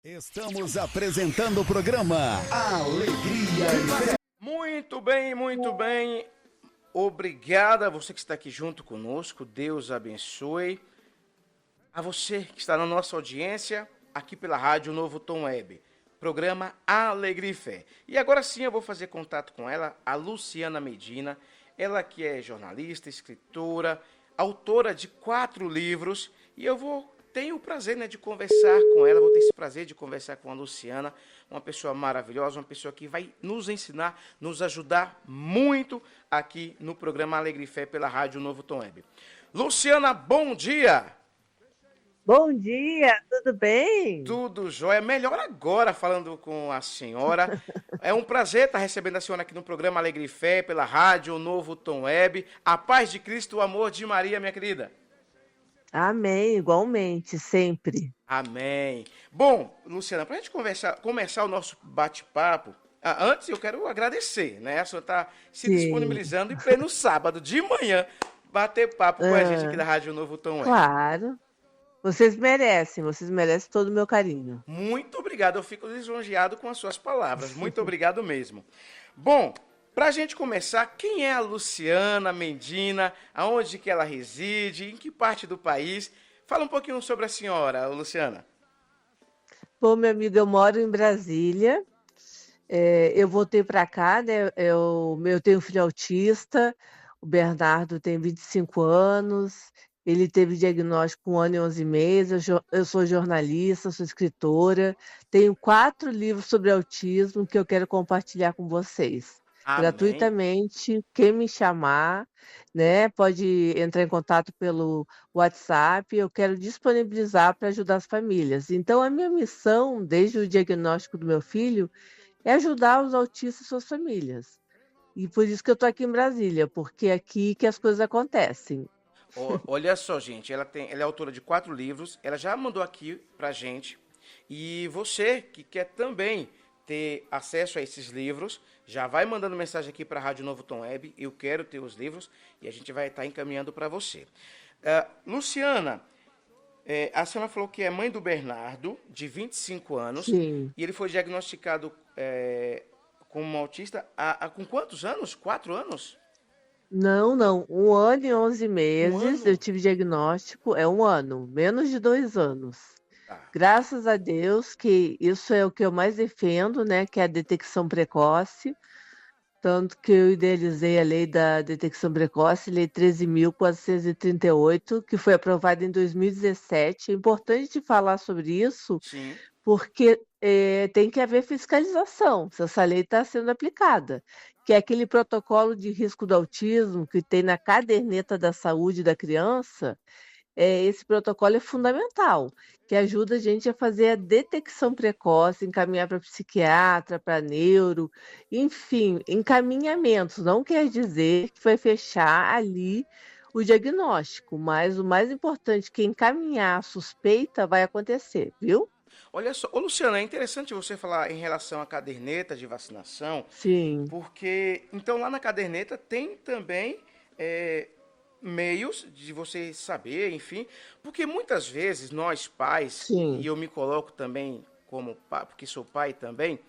Estamos apresentando o programa Alegria e Fé. Muito bem, muito bem. Obrigado a você que está aqui junto conosco. Deus abençoe. A você que está na nossa audiência, aqui pela Rádio Novo Tom Web. Programa Alegria e Fé. E agora sim eu vou fazer contato com ela, a Luciana Medina. Ela que é jornalista, escritora, autora de 4 livros. E tenho o prazer, de conversar com ela, vou ter esse prazer de conversar com a Luciana, uma pessoa maravilhosa, uma pessoa que vai nos ensinar, nos ajudar muito aqui no programa Alegria e Fé pela Rádio Novo Tom Web. Luciana, bom dia! Bom dia, tudo bem? Tudo jóia, melhor agora falando com a senhora. É um prazer estar recebendo a senhora aqui no programa Alegria e Fé pela Rádio Novo Tom Web. A paz de Cristo, o amor de Maria, minha querida. Amém, igualmente, sempre. Amém. Bom, Luciana, para a gente começar o nosso bate-papo, antes eu quero agradecer, A senhora está se disponibilizando em pleno sábado de manhã bater papo com a gente aqui da Rádio Novo Tom Web. Claro. Vocês merecem todo o meu carinho. Muito obrigado, eu fico lisonjeado com as suas palavras. Muito obrigado mesmo. Bom, para a gente começar, quem é a Luciana Medina? Aonde que ela reside? Em que parte do país? Fala um pouquinho sobre a senhora, Luciana. Bom, meu amigo, eu moro em Brasília. Eu voltei para cá, Eu tenho um filho autista, o Bernardo tem 25 anos. Ele teve diagnóstico com 1 ano e 11 meses. Eu sou jornalista, sou escritora. Tenho 4 livros sobre autismo que eu quero compartilhar com vocês. Amém. Gratuitamente, quem me chamar, pode entrar em contato pelo WhatsApp, eu quero disponibilizar para ajudar as famílias. Então, a minha missão, desde o diagnóstico do meu filho, é ajudar os autistas e suas famílias. E por isso que eu estou aqui em Brasília, porque é aqui que as coisas acontecem. Olha só, gente, ela é autora de 4 livros, ela já mandou aqui pra gente, e você que quer também ter acesso a esses livros, já vai mandando mensagem aqui para a Rádio Novo Tom Web, eu quero ter os livros, e a gente vai estar encaminhando para você. Luciana, a senhora falou que é mãe do Bernardo, de 25 anos, Sim. E ele foi diagnosticado como autista com quantos anos? 4 anos? Não, 1 ano e 11 meses, 1 ano? eu tive diagnóstico, 1 ano, menos de 2 anos. Tá. Graças a Deus que isso é o que eu mais defendo, que é a detecção precoce. Tanto que eu idealizei a lei da detecção precoce, lei 13.438, que foi aprovada em 2017. É importante falar sobre isso, Sim. porque tem que haver fiscalização, se essa lei está sendo aplicada, que é aquele protocolo de risco do autismo que tem na caderneta da saúde da criança. Esse protocolo é fundamental, que ajuda a gente a fazer a detecção precoce, encaminhar para psiquiatra, para neuro, enfim, encaminhamentos. Não quer dizer que vai fechar ali o diagnóstico, mas o mais importante, que encaminhar a suspeita vai acontecer, viu? Olha só, ô Luciana, é interessante você falar em relação à caderneta de vacinação, Sim. porque então lá na caderneta tem também meios de você saber, enfim, porque muitas vezes nós pais, Sim. e eu me coloco também como pai, porque sou pai também,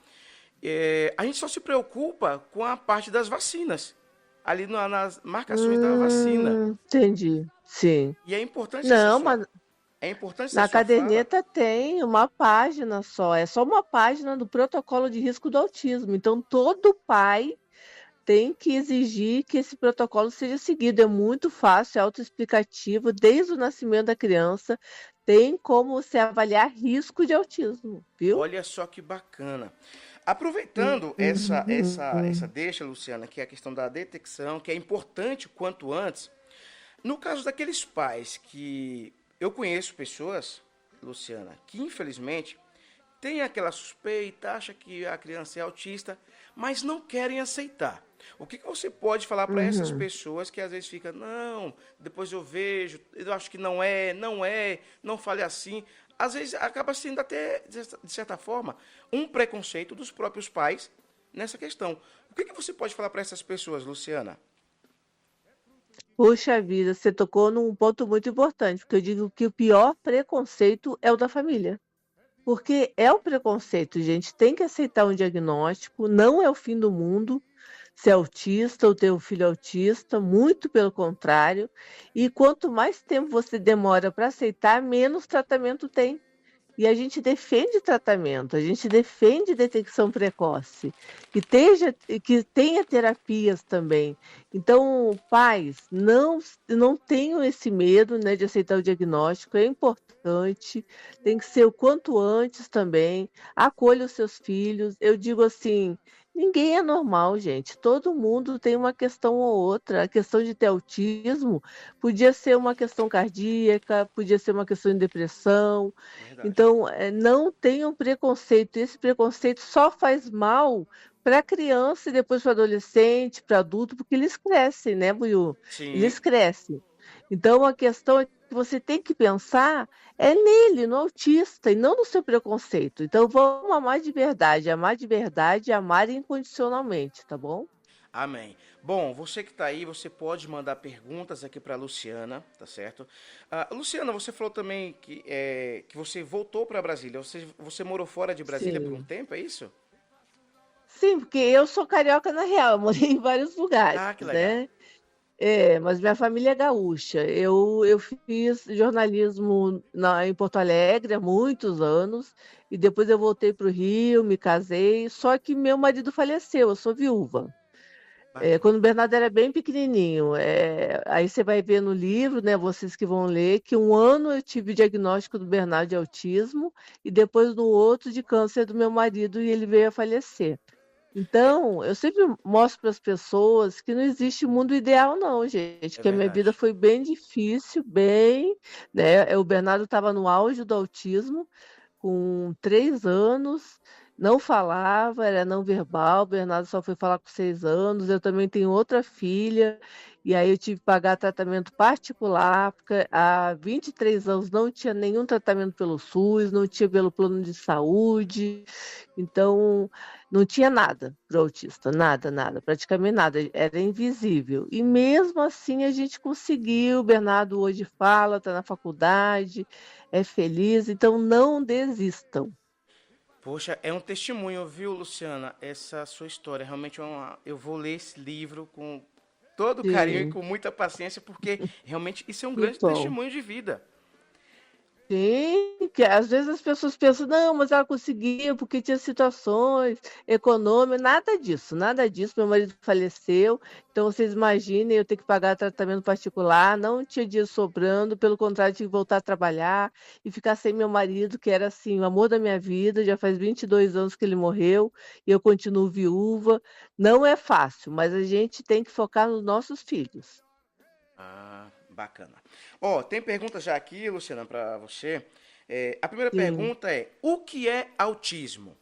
a gente só se preocupa com a parte das vacinas, ali nas marcações da vacina. Entendi, sim. E é importante Não, mas essa na sua fala. caderneta tem uma página só, é só uma página do protocolo de risco do autismo. Então, todo pai tem que exigir que esse protocolo seja seguido. É muito fácil, é autoexplicativo, desde o nascimento da criança, tem como você avaliar risco de autismo, viu? Olha só que bacana. Aproveitando essa deixa, Luciana, que é a questão da detecção, que é importante quanto antes, no caso daqueles pais que eu conheço pessoas, Luciana, que infelizmente têm aquela suspeita, acha que a criança é autista, mas não querem aceitar. O que você pode falar para essas pessoas que às vezes ficam, não, depois eu vejo, eu acho que não fale assim. Às vezes acaba sendo até, de certa forma, um preconceito dos próprios pais nessa questão. O que você pode falar para essas pessoas, Luciana? Puxa vida, você tocou num ponto muito importante, porque eu digo que o pior preconceito é o da família. Porque é o preconceito, gente. Tem que aceitar um diagnóstico, não é o fim do mundo ser autista ou ter um filho autista, muito pelo contrário. E quanto mais tempo você demora para aceitar, menos tratamento tem. E a gente defende tratamento, a gente defende detecção precoce, que tenha terapias também. Então, pais, não tenham esse medo, né, de aceitar o diagnóstico, é importante, tem que ser o quanto antes também. Acolha os seus filhos. Eu digo assim, ninguém é normal, gente. Todo mundo tem uma questão ou outra. A questão de ter autismo podia ser uma questão cardíaca, podia ser uma questão de depressão. Verdade. Então, não tenham preconceito. Esse preconceito só faz mal para criança e depois para adolescente, para adulto, porque eles crescem, né, Buiú? Sim, Eles crescem. Então, a questão é que você tem que pensar nele, no autista, e não no seu preconceito. Então, vamos amar de verdade e amar incondicionalmente, tá bom? amém. Bom, você que está aí, você pode mandar perguntas aqui para Luciana, tá certo? Luciana, você falou também que você voltou para Brasília. Você morou fora de Brasília por um Sim. tempo, é isso? Sim, porque eu sou carioca na real, eu morei em vários lugares, Ah, que legal. né? Mas minha família é gaúcha. Eu fiz jornalismo em Porto Alegre há muitos anos, e depois eu voltei para o Rio, me casei, só que meu marido faleceu, eu sou viúva. Bacana. Quando o Bernardo era bem pequenininho, aí você vai ver no livro, né, vocês que vão ler, que um ano eu tive o diagnóstico do Bernardo de autismo, e depois no outro de câncer do meu marido, e ele veio a falecer. É, Então, eu sempre mostro para as pessoas que não existe mundo ideal, não, gente, é que a minha vida verdade. foi bem difícil, bem, né? O Bernardo estava no auge do autismo, com 3 anos, não falava, era não verbal. O Bernardo só foi falar com 6 anos. Eu também tenho outra filha, e aí eu tive que pagar tratamento particular, porque há 23 anos não tinha nenhum tratamento pelo SUS, não tinha pelo plano de saúde. Então, não tinha nada para o autista, nada, nada, praticamente nada, era invisível. E mesmo assim a gente conseguiu. O Bernardo hoje fala, está na faculdade, é feliz, então não desistam. Poxa, é um testemunho, viu, Luciana? Essa sua história. Realmente eu vou ler esse livro com todo carinho e Sim, com muita paciência, porque realmente isso é um que grande bom. testemunho de vida. Sim, que às vezes as pessoas pensam, não, mas ela conseguiu porque tinha situações econômicas, nada disso, nada disso. Meu marido faleceu, então vocês imaginem eu ter que pagar tratamento particular, não tinha dinheiro sobrando, pelo contrário, tive que voltar a trabalhar e ficar sem meu marido, que era assim, o amor da minha vida. Já faz 22 anos que ele morreu e eu continuo viúva. Não é fácil, mas a gente tem que focar nos nossos filhos. Ah, bacana. Ó, tem pergunta já aqui, Luciana, para você. A primeira Sim. pergunta é: o que é autismo?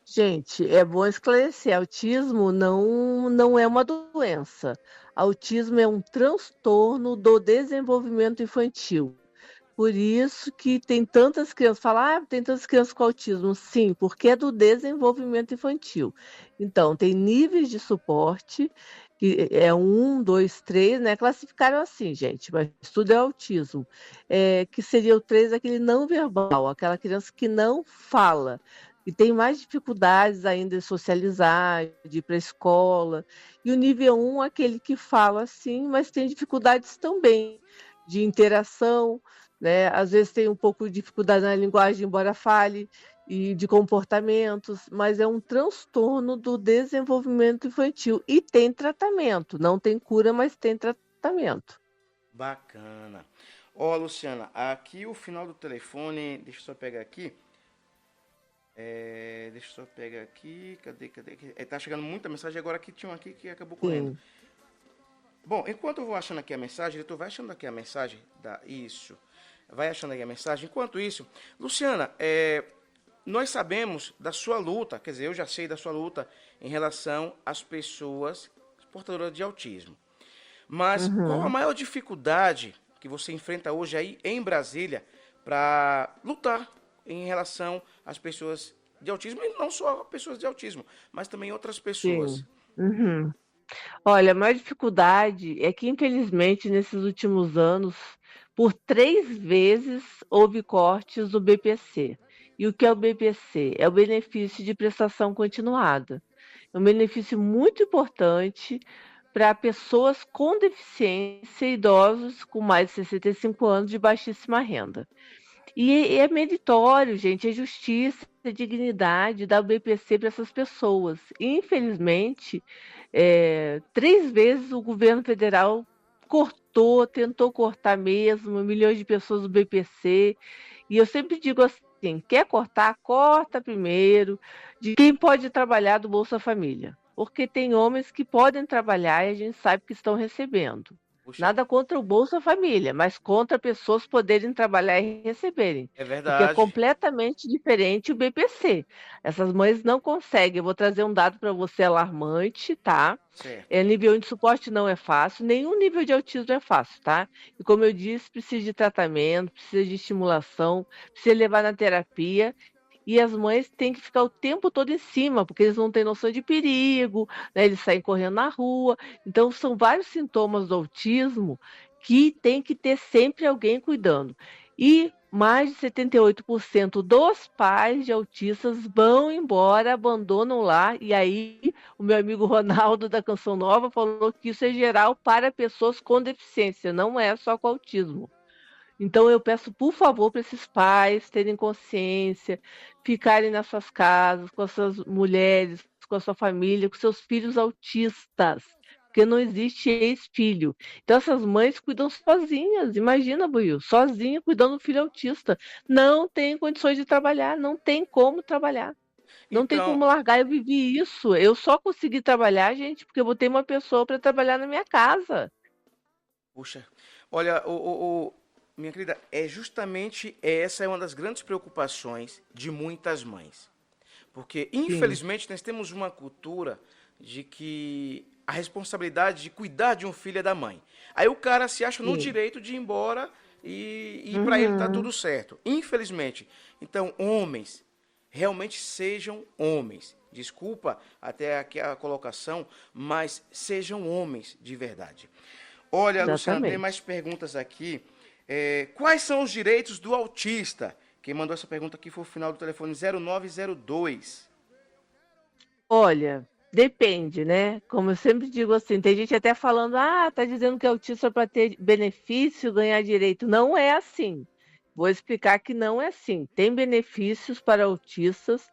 Gente, é bom esclarecer, autismo não é uma doença. Autismo é um transtorno do desenvolvimento infantil. Por isso que tem tantas crianças, falam, tem tantas crianças com autismo. Sim, porque é do desenvolvimento infantil. Então, tem níveis de suporte, que é um, dois, três, né? Classificaram assim, gente, mas tudo é autismo. Que seria o três, aquele não verbal, aquela criança que não fala. E tem mais dificuldades ainda de socializar, de ir para a escola. E o nível um, aquele que fala sim, mas tem dificuldades também de interação, né? Às vezes tem um pouco de dificuldade na linguagem, embora fale, e de comportamentos, mas é um transtorno do desenvolvimento infantil e tem tratamento. Não tem cura, mas tem tratamento. Bacana. Ó, Luciana, aqui o final do telefone, deixa eu só pegar aqui. Deixa eu só pegar aqui. Cadê? Tá chegando muita mensagem agora, aqui tinha um aqui que acabou correndo. Sim, Bom, enquanto eu vou achando aqui a mensagem, diretor, vai achando aqui a mensagem da isso. Vai achando aí a mensagem. Enquanto isso, Luciana, nós sabemos da sua luta, quer dizer, eu já sei da sua luta em relação às pessoas portadoras de autismo. Mas qual a uhum. maior dificuldade que você enfrenta hoje aí em Brasília para lutar em relação às pessoas de autismo, e não só pessoas de autismo, mas também outras pessoas? Sim. Uhum. Olha, a maior dificuldade é que, infelizmente, nesses últimos anos, Por 3 vezes houve cortes do BPC. E o que é o BPC? É o benefício de prestação continuada. É um benefício muito importante para pessoas com deficiência e idosos com mais de 65 anos de baixíssima renda. E é meritório, gente, é justiça, é dignidade dar o BPC para essas pessoas. Infelizmente, 3 vezes o governo federal cortou, tentou cortar mesmo, milhões de pessoas do BPC. E eu sempre digo assim, quer cortar, corta primeiro de quem pode trabalhar do Bolsa Família. Porque tem homens que podem trabalhar e a gente sabe que estão recebendo. Puxa, Nada contra o Bolsa Família, mas contra pessoas poderem trabalhar e receberem. é Porque é verdade. completamente diferente o BPC. Essas mães não conseguem. Eu vou trazer um dado para você alarmante, tá? Certo. Nível de suporte não é fácil, nenhum nível de autismo é fácil, tá? E como eu disse, precisa de tratamento, precisa de estimulação, precisa levar na terapia. E as mães têm que ficar o tempo todo em cima, porque eles não têm noção de perigo, né? Eles saem correndo na rua. Então, são vários sintomas do autismo que tem que ter sempre alguém cuidando. E mais de 78% dos pais de autistas vão embora, abandonam lá. E aí, o meu amigo Ronaldo da Canção Nova falou que isso é geral para pessoas com deficiência, não é só com autismo. Então eu peço, por favor, para esses pais terem consciência, ficarem nas suas casas, com as suas mulheres, com a sua família, com seus filhos autistas, porque não existe ex-filho. Então essas mães cuidam sozinhas, imagina, Buiu, sozinha cuidando do filho autista. Não tem condições de trabalhar, não tem como trabalhar. Não tem Então, como largar, eu vivi isso. Eu só consegui trabalhar, gente, porque eu botei uma pessoa para trabalhar na minha casa. puxa, olha, minha querida, é justamente essa é uma das grandes preocupações de muitas mães. Porque, Sim. infelizmente, nós temos uma cultura de que a responsabilidade de cuidar de um filho é da mãe. Aí o cara se acha no Sim. direito de ir embora e para ele tá Uhum. tudo certo. Infelizmente. Então, homens, realmente sejam homens. Desculpa até aqui a colocação, mas sejam homens de verdade. Olha, Luciana, tem mais Exatamente. perguntas aqui. Quais são os direitos do autista? Quem mandou essa pergunta aqui foi o final do telefone 0902. Olha, depende, né? Como eu sempre digo assim, tem gente até falando, tá dizendo que é autista para ter benefício, ganhar direito. Não é assim. Vou explicar que não é assim. Tem benefícios para autistas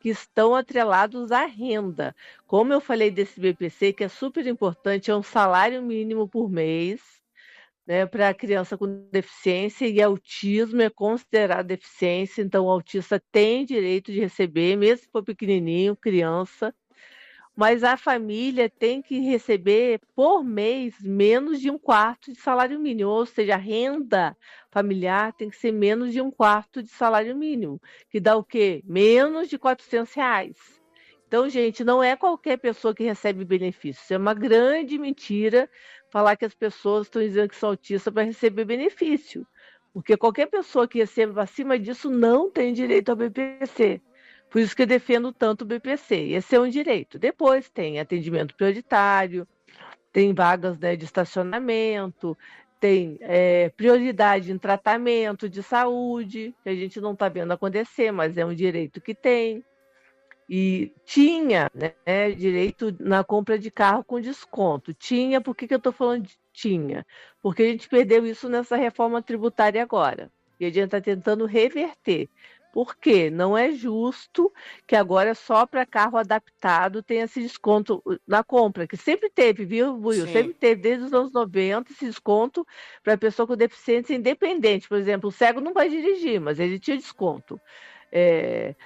que estão atrelados à renda. Como eu falei desse BPC, que é super importante, é um salário mínimo por mês, né, para a criança com deficiência, e autismo é considerado deficiência, então o autista tem direito de receber, mesmo se for pequenininho, criança, mas a família tem que receber por mês menos de um quarto de salário mínimo, ou seja, a renda familiar tem que ser menos de um quarto de salário mínimo, que dá o quê? Menos de R$ 400. Então, gente, não é qualquer pessoa que recebe benefício. Isso é uma grande mentira falar que as pessoas estão dizendo que são autistas para receber benefício. Porque qualquer pessoa que receba acima disso não tem direito ao BPC. Por isso que eu defendo tanto o BPC. Esse é um direito. Depois tem atendimento prioritário, tem vagas, né, de estacionamento, tem prioridade em tratamento de saúde, que a gente não está vendo acontecer, mas é um direito que tem. E tinha, né, direito na compra de carro com desconto. Tinha, por que eu estou falando de tinha? Porque a gente perdeu isso nessa reforma tributária agora. E a gente está tentando reverter. Por quê? Não é justo que agora só para carro adaptado tenha esse desconto na compra, que sempre teve, viu, Buiu? Sim, Sempre teve, desde os anos 90, esse desconto para pessoa com deficiência independente. Por exemplo, o cego não vai dirigir, mas ele tinha desconto.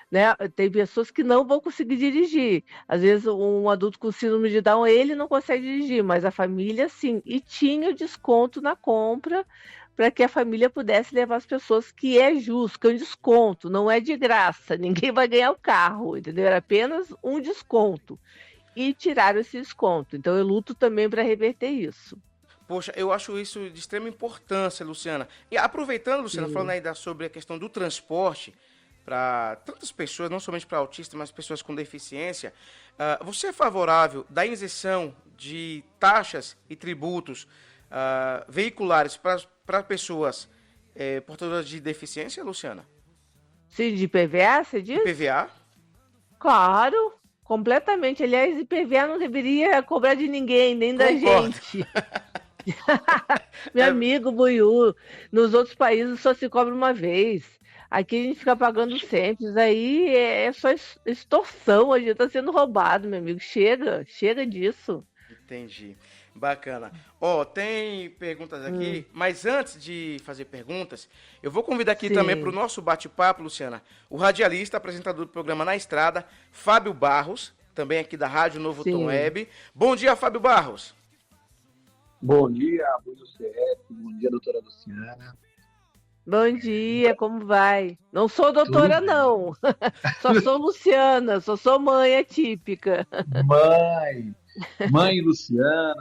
Né, tem pessoas que não vão conseguir dirigir. Às vezes, um adulto com síndrome de Down, ele não consegue dirigir, mas a família sim. E tinha o desconto na compra para que a família pudesse levar as pessoas, que é justo, que é um desconto, não é de graça. Ninguém vai ganhar o carro, entendeu? Era apenas um desconto. E tiraram esse desconto. Então, eu luto também para reverter isso. poxa, eu acho isso de extrema importância, Luciana. E aproveitando, Luciana, falando Sim. aí sobre a questão do transporte para tantas pessoas, não somente para autistas, mas pessoas com deficiência, você é favorável da isenção de taxas e tributos veiculares para pessoas portadoras de deficiência, Luciana? Sim, de IPVA, você De diz? PVA? Claro, completamente. Aliás, IPVA não deveria cobrar de ninguém, nem da Concordo. gente. Meu É, amigo Buiú, nos outros países só se cobra uma vez. Aqui a gente fica pagando sempre. Isso aí é só extorsão. A gente está sendo roubado, meu amigo. Chega, chega disso. entendi. Bacana. Ó, tem perguntas aqui, mas antes de fazer perguntas, eu vou convidar aqui também para o Sim, nosso bate-papo, Luciana, o radialista, apresentador do programa Na Estrada, Fábio Barros, também aqui da Rádio Novo Tom sim. Web. Bom dia, Fábio Barros. Bom dia, Bruno CF, bom dia, doutora Luciana. Bom dia, como vai? Não sou Tudo doutora, bem? não. Só sou Luciana, só sou mãe atípica. Mãe Luciana,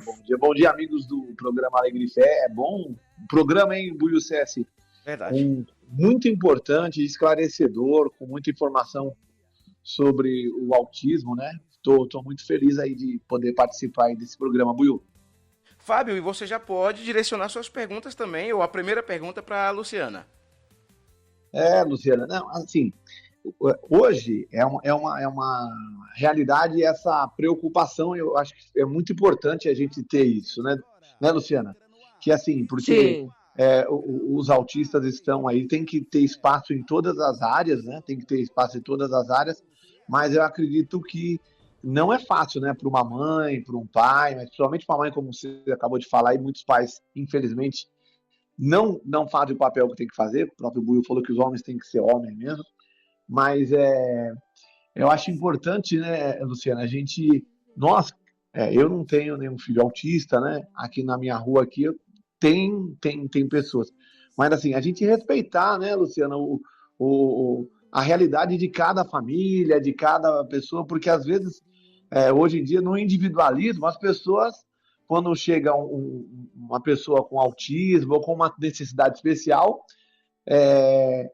bom dia. Bom dia, amigos do programa Alegre e Fé. É bom o programa, hein, Buiu CS? Verdade. Muito importante, esclarecedor, com muita informação sobre o autismo, né? Tô muito feliz aí de poder participar aí desse programa, Buiu. Fábio, e você já pode direcionar suas perguntas também, ou a primeira pergunta para a Luciana. Luciana, não, assim, hoje é uma realidade essa preocupação, eu acho que é muito importante a gente ter isso, né, Luciana? Que assim, porque Sim, os autistas estão aí, tem que ter espaço em todas as áreas, né? Tem que ter espaço em todas as áreas, mas eu acredito que não é fácil, né, para uma mãe, para um pai, mas principalmente para uma mãe, como você acabou de falar, e muitos pais, infelizmente, não fazem o papel que tem que fazer. O próprio Buio falou que os homens têm que ser homens mesmo, mas eu acho importante, né, Luciana, nós, eu não tenho nenhum filho autista, né? Aqui na minha rua aqui tem pessoas, mas assim a gente respeitar, né, Luciana, a realidade de cada família, de cada pessoa, porque às vezes hoje em dia no individualismo as pessoas quando chega uma pessoa com autismo ou com uma necessidade especial,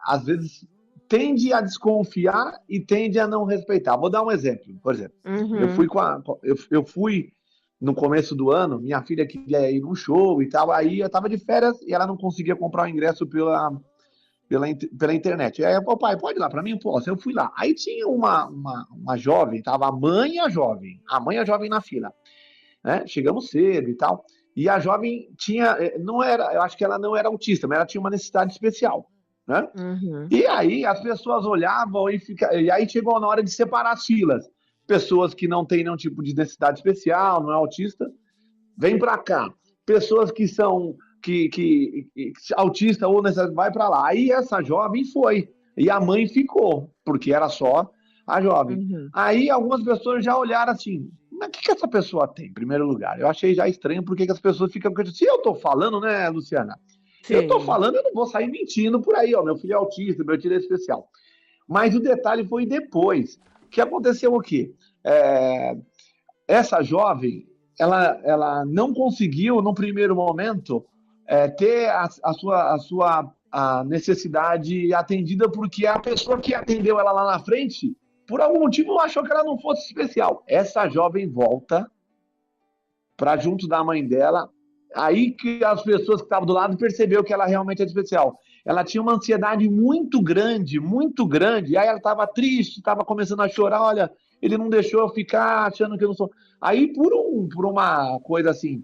às vezes tende a desconfiar e tende a não respeitar. Vou dar um exemplo. Por exemplo, uhum, eu fui no começo do ano, minha filha queria ir num show e tal, aí eu estava de férias e ela não conseguia comprar o ingresso pela internet. Aí, pai, pode ir lá para mim? Posso. Eu fui lá. Aí tinha uma jovem, tava a mãe e a mãe e a jovem na fila, né? Chegamos cedo e tal. E a jovem tinha, não era, eu acho que ela não era autista, mas ela tinha uma necessidade especial, né? uhum. E aí as pessoas olhavam e aí chegou na hora de separar as filas. Pessoas que não têm nenhum tipo de necessidade especial, não é autista, vem para cá. Pessoas que são autista ou necessidade, vai para lá. Aí essa jovem foi e a mãe ficou, porque era só a jovem. Uhum. Aí algumas pessoas já olharam assim, mas o que essa pessoa tem, em primeiro lugar? Eu achei já estranho porque as pessoas ficam... Se eu tô falando, né, Luciana? Eu tô Sim. falando, eu não vou sair mentindo por aí, ó. Meu filho é autista, meu filho é especial. Mas o detalhe foi depois. Que aconteceu o quê? Essa jovem, ela não conseguiu, no primeiro momento, ter a necessidade atendida, porque a pessoa que atendeu ela lá na frente, por algum motivo, achou que ela não fosse especial. Essa jovem volta para junto da mãe dela, aí que as pessoas que estavam do lado perceberam que ela realmente é especial. Ela tinha uma ansiedade muito grande, e aí ela estava triste, estava começando a chorar, olha, ele não deixou eu ficar achando que eu não sou... Aí, por uma coisa assim,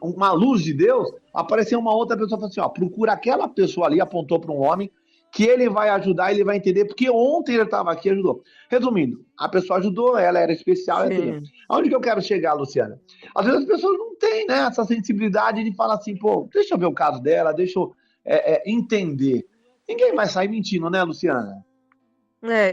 uma luz de Deus, apareceu uma outra pessoa e falou assim, ó, procura aquela pessoa ali, apontou para um homem, que ele vai ajudar, ele vai entender, porque ontem ele estava aqui e ajudou. Resumindo, a pessoa ajudou, ela era especial, ela entendeu. Sim. Aonde que eu quero chegar, Luciana? Às vezes as pessoas não têm, né, essa sensibilidade de falar assim, pô, deixa eu ver o caso dela, deixa eu entender. Ninguém vai sair mentindo, né, Luciana?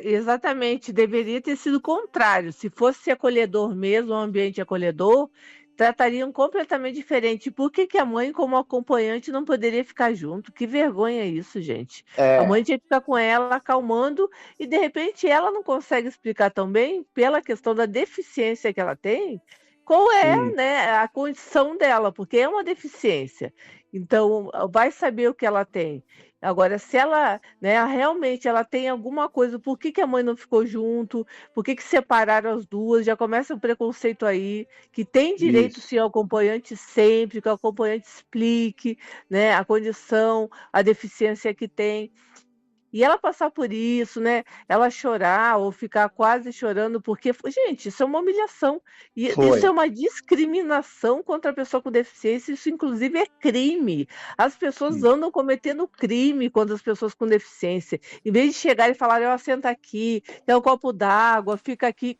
Exatamente. Deveria ter sido o contrário. Se fosse acolhedor mesmo, um ambiente acolhedor, tratariam completamente diferente. Por que que a mãe, como acompanhante, não poderia ficar junto? Que vergonha isso, gente. A É, mãe tinha que ficar com ela, acalmando, e de repente ela não consegue explicar tão bem, pela questão da deficiência que ela tem. qual é, Sim, né, a condição dela, porque é uma deficiência. Então, vai saber o que ela tem. Agora, se ela, né, realmente ela tem alguma coisa, por que que a mãe não ficou junto? Por que que separaram as duas? Já começa o preconceito aí, que tem direito isso. sim ao acompanhante sempre, que o acompanhante explique, né, a condição, a deficiência que tem. E ela passar por isso, né, ela chorar ou ficar quase chorando, porque gente, isso é uma humilhação, e Foi. isso é uma discriminação contra a pessoa com deficiência, isso inclusive é crime. As pessoas Isso. andam cometendo crime contra as pessoas com deficiência, em vez de chegar e falar: "Ó, senta aqui, tem um copo d'água, fica aqui",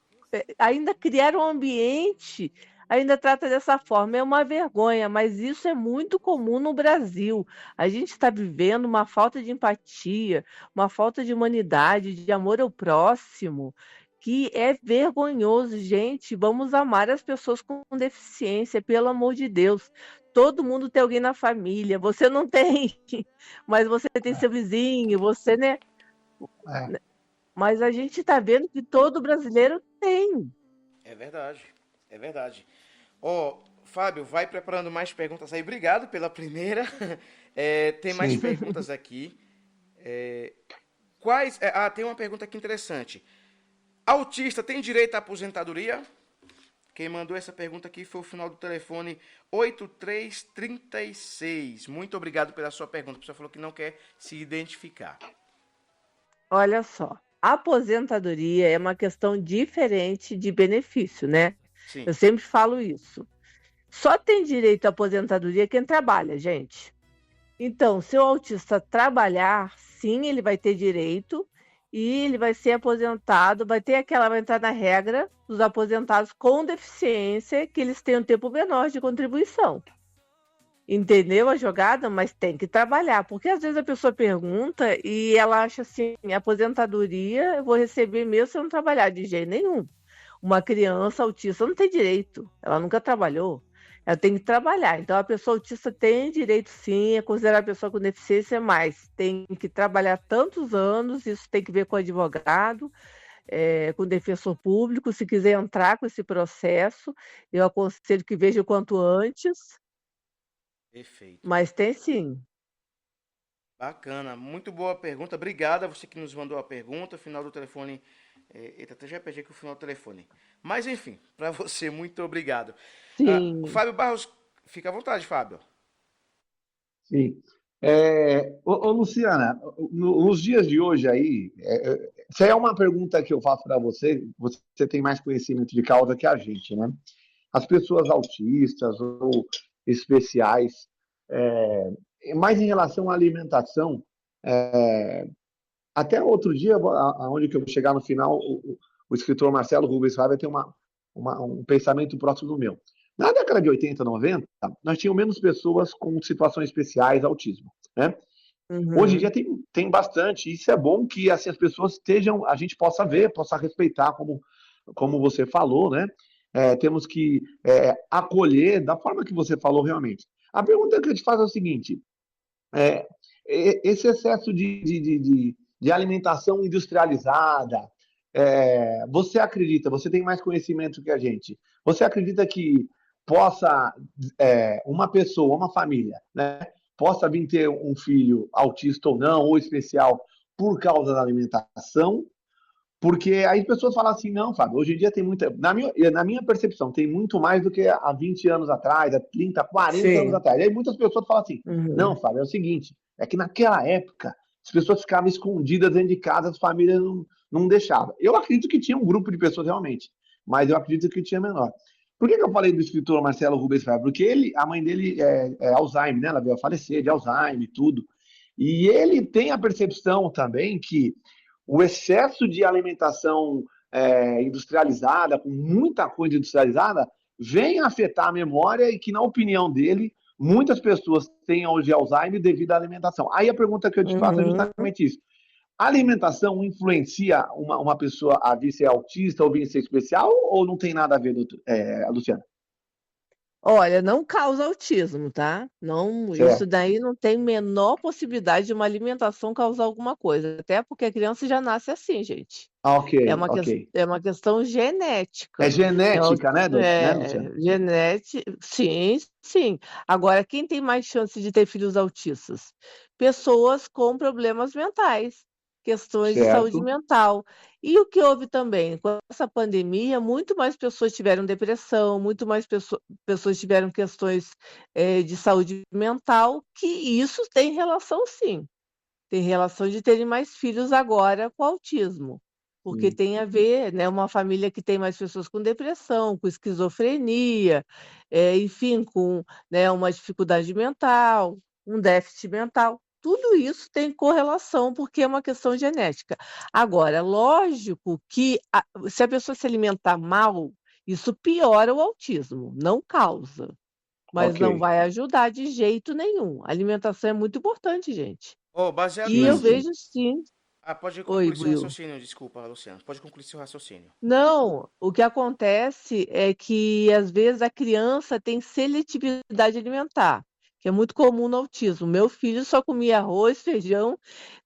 ainda criaram um ambiente, ainda trata dessa forma, é uma vergonha, mas isso é muito comum no Brasil. A gente está vivendo uma falta de empatia, uma falta de humanidade, de amor ao próximo, que é vergonhoso. Gente, vamos amar as pessoas com deficiência, pelo amor de Deus. Todo mundo tem alguém na família. Você não tem, mas você tem seu vizinho, você, né? É, Mas a gente está vendo que todo brasileiro tem. É verdade, é verdade. Ó, Fábio, vai preparando mais perguntas aí. Obrigado pela primeira. Tem mais sim. perguntas aqui. Tem uma pergunta aqui interessante. Autista tem direito à aposentadoria? Quem mandou essa pergunta aqui foi o final do telefone 8336. Muito obrigado pela sua pergunta. A pessoa falou que não quer se identificar. Olha só, a aposentadoria é uma questão diferente de benefício, né? Sim. Eu sempre falo isso. Só tem direito à aposentadoria quem trabalha, gente. Então, se o autista trabalhar, sim, ele vai ter direito e ele vai ser aposentado, vai entrar na regra dos aposentados com deficiência, que eles têm um tempo menor de contribuição. Entendeu a jogada? Mas tem que trabalhar, porque às vezes a pessoa pergunta e ela acha assim: aposentadoria eu vou receber mesmo se eu não trabalhar. De jeito nenhum. Uma criança autista não tem direito, ela nunca trabalhou, ela tem que trabalhar. Então, a pessoa autista tem direito, sim, a considerar a pessoa com deficiência, mas tem que trabalhar tantos anos, isso tem que ver com o advogado, com o defensor público. Se quiser entrar com esse processo, eu aconselho que veja o quanto antes, Perfeito. mas tem sim. Bacana. Muito boa pergunta. Obrigado a você que nos mandou a pergunta. Final do telefone. Eita, até já perdi aqui o final do telefone. Mas enfim, para você, muito obrigado. O Sim. Fábio Barros, fica à vontade, Fábio. Sim. Luciana, nos dias de hoje aí, essa é uma pergunta que eu faço para você, você tem mais conhecimento de causa que a gente, né? As pessoas autistas ou especiais, mais em relação à alimentação, até outro dia, aonde que eu vou chegar no final, o escritor Marcelo Rubens vai ter um pensamento próximo do meu. Na década de 80, 90, nós tínhamos menos pessoas com situações especiais, autismo, né? Hoje em dia Uhum. tem bastante, e isso é bom que assim, as pessoas estejam, a gente possa ver, possa respeitar, como você falou, né? Temos que acolher da forma que você falou realmente. A pergunta que eu te faço é o seguinte: é, esse excesso de alimentação industrializada, você acredita, você tem mais conhecimento que a gente, você acredita que possa, uma pessoa, uma família, né, possa vir ter um filho autista ou não, ou especial, por causa da alimentação? Porque aí as pessoas falam assim: não, Fábio, hoje em dia tem muita. Na minha percepção, tem muito mais do que há 20 anos atrás, há 30, 40 anos Sim. atrás. E aí muitas pessoas falam assim: não, Uhum. Fábio, é o seguinte, é que naquela época as pessoas ficavam escondidas dentro de casa, as famílias não deixavam. Eu acredito que tinha um grupo de pessoas realmente, mas eu acredito que tinha menor. Por que eu falei do escritor Marcelo Rubens Freire? Porque a mãe dele é Alzheimer, né? Ela veio a falecer de Alzheimer e tudo. E ele tem a percepção também que o excesso de alimentação industrializada, com muita coisa industrializada, vem afetar a memória e que, na opinião dele, muitas pessoas têm hoje Alzheimer devido à alimentação. Aí a pergunta que eu te faço é Uhum. justamente isso. A alimentação influencia uma pessoa a vir ser autista ou vir ser especial ou não tem nada a ver, Luciana? Olha, não causa autismo, tá? Não, isso Certo. daí não tem menor possibilidade de uma alimentação causar alguma coisa, até porque a criança já nasce assim, gente. Ah, ok, ok. É uma questão É genética. genética, né, Luciano? Genética, sim, sim. Agora, quem tem mais chance de ter filhos autistas? Pessoas com problemas mentais, questões de saúde Certo. mental. E o que houve também? Com essa pandemia, muito mais pessoas tiveram depressão, muito mais pessoas tiveram questões, de saúde mental, que isso tem relação sim. Tem relação de terem mais filhos agora com autismo, porque Sim. tem a ver, né, uma família que tem mais pessoas com depressão, com esquizofrenia, enfim, com, né, uma dificuldade mental, um déficit mental. Tudo isso tem correlação, porque é uma questão genética. Agora, lógico que se a pessoa se alimentar mal, isso piora o autismo, não causa, mas Ok. não vai ajudar de jeito nenhum. A alimentação é muito importante, gente. Ó, baseado E eu Sim, nessa. sim. vejo sim. Pode Oi, concluir seu Will. raciocínio, desculpa, Luciano. Pode concluir seu raciocínio. Não, o que acontece é que, às vezes, a criança tem seletividade alimentar, que é muito comum no autismo. Meu filho só comia arroz, feijão,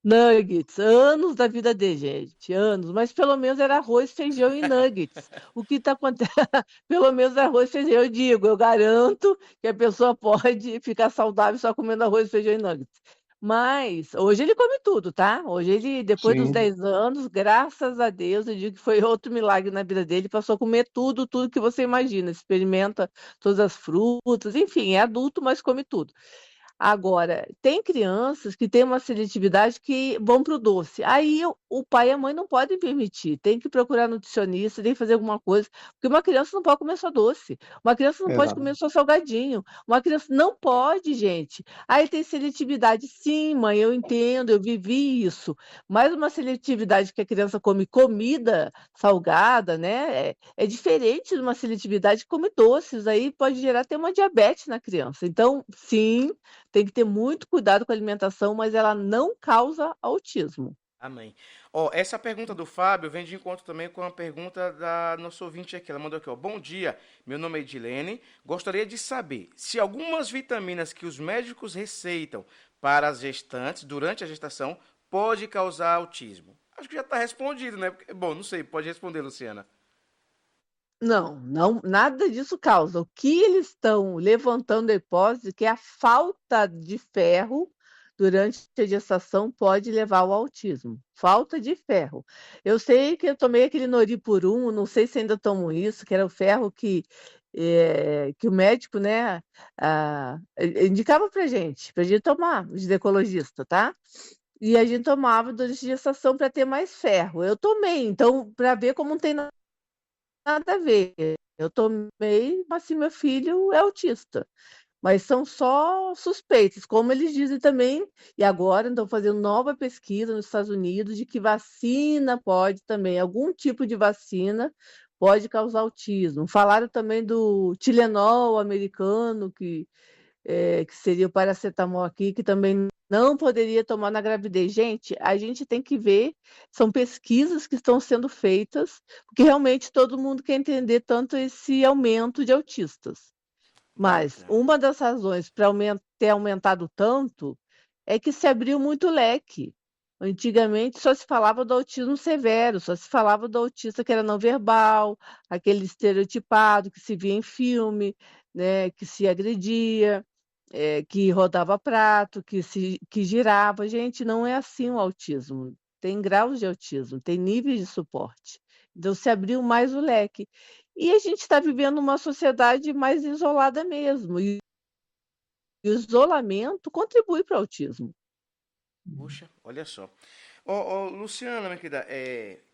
nuggets, anos da vida dele, gente, anos, mas pelo menos era arroz, feijão e nuggets. O que está acontecendo? Pelo menos arroz, feijão, eu digo, eu garanto que a pessoa pode ficar saudável só comendo arroz, feijão e nuggets. Mas hoje ele come tudo, tá? Hoje ele, depois dos Sim. 10 anos, graças a Deus, eu digo que foi outro milagre na vida dele, passou a comer tudo, tudo que você imagina, experimenta todas as frutas, enfim, é adulto, mas come tudo. Agora, tem crianças que têm uma seletividade que vão para o doce. Aí o pai e a mãe não podem permitir, tem que procurar nutricionista, tem que fazer alguma coisa, porque uma criança não pode comer só doce, uma criança não pode Exato. comer só salgadinho, uma criança não pode, gente. Aí tem seletividade, sim, mãe, eu entendo, eu vivi isso, mas uma seletividade que a criança come comida salgada, né, é diferente de uma seletividade que come doces, aí pode gerar até uma diabetes na criança. Então, sim, tem que ter muito cuidado com a alimentação, mas ela não causa autismo. Amém. Ó, essa pergunta do Fábio vem de encontro também com a pergunta da nossa ouvinte aqui. Ela mandou aqui, ó. Bom dia, meu nome é Edilene. Gostaria de saber se algumas vitaminas que os médicos receitam para as gestantes durante a gestação pode causar autismo. Acho que já está respondido, né? Bom, não sei, pode responder, Luciana. Não, não, nada disso causa. O que eles estão levantando a hipótese é que a falta de ferro durante a gestação pode levar ao autismo. Falta de ferro. Eu sei que eu tomei aquele Noripurum, não sei se ainda tomo isso, que era o ferro que o médico, né, indicava pra gente tomar, o ginecologista, tá? E a gente tomava durante a gestação para ter mais ferro. Eu tomei, então, para ver como não tem nada a ver. Eu tomei, mas se meu filho é autista. Mas são só suspeitos, como eles dizem também, e agora estão fazendo nova pesquisa nos Estados Unidos de que vacina pode também, algum tipo de vacina pode causar autismo. Falaram também do Tilenol americano, que seria o paracetamol aqui, que também não poderia tomar na gravidez. Gente, a gente tem que ver, são pesquisas que estão sendo feitas, porque realmente todo mundo quer entender tanto esse aumento de autistas. Mas Bacana. uma das razões para ter aumentado tanto é que se abriu muito leque. Antigamente só se falava do autismo severo, só se falava do autista que era não verbal, aquele estereotipado que se via em filme, né, que se agredia, que rodava prato, que girava. Gente, não é assim o autismo. Tem graus de autismo, tem níveis de suporte. Então se abriu mais o leque. E a gente está vivendo uma sociedade mais isolada mesmo, e o isolamento contribui para o autismo. Puxa, olha só. Ô, Luciana, minha querida,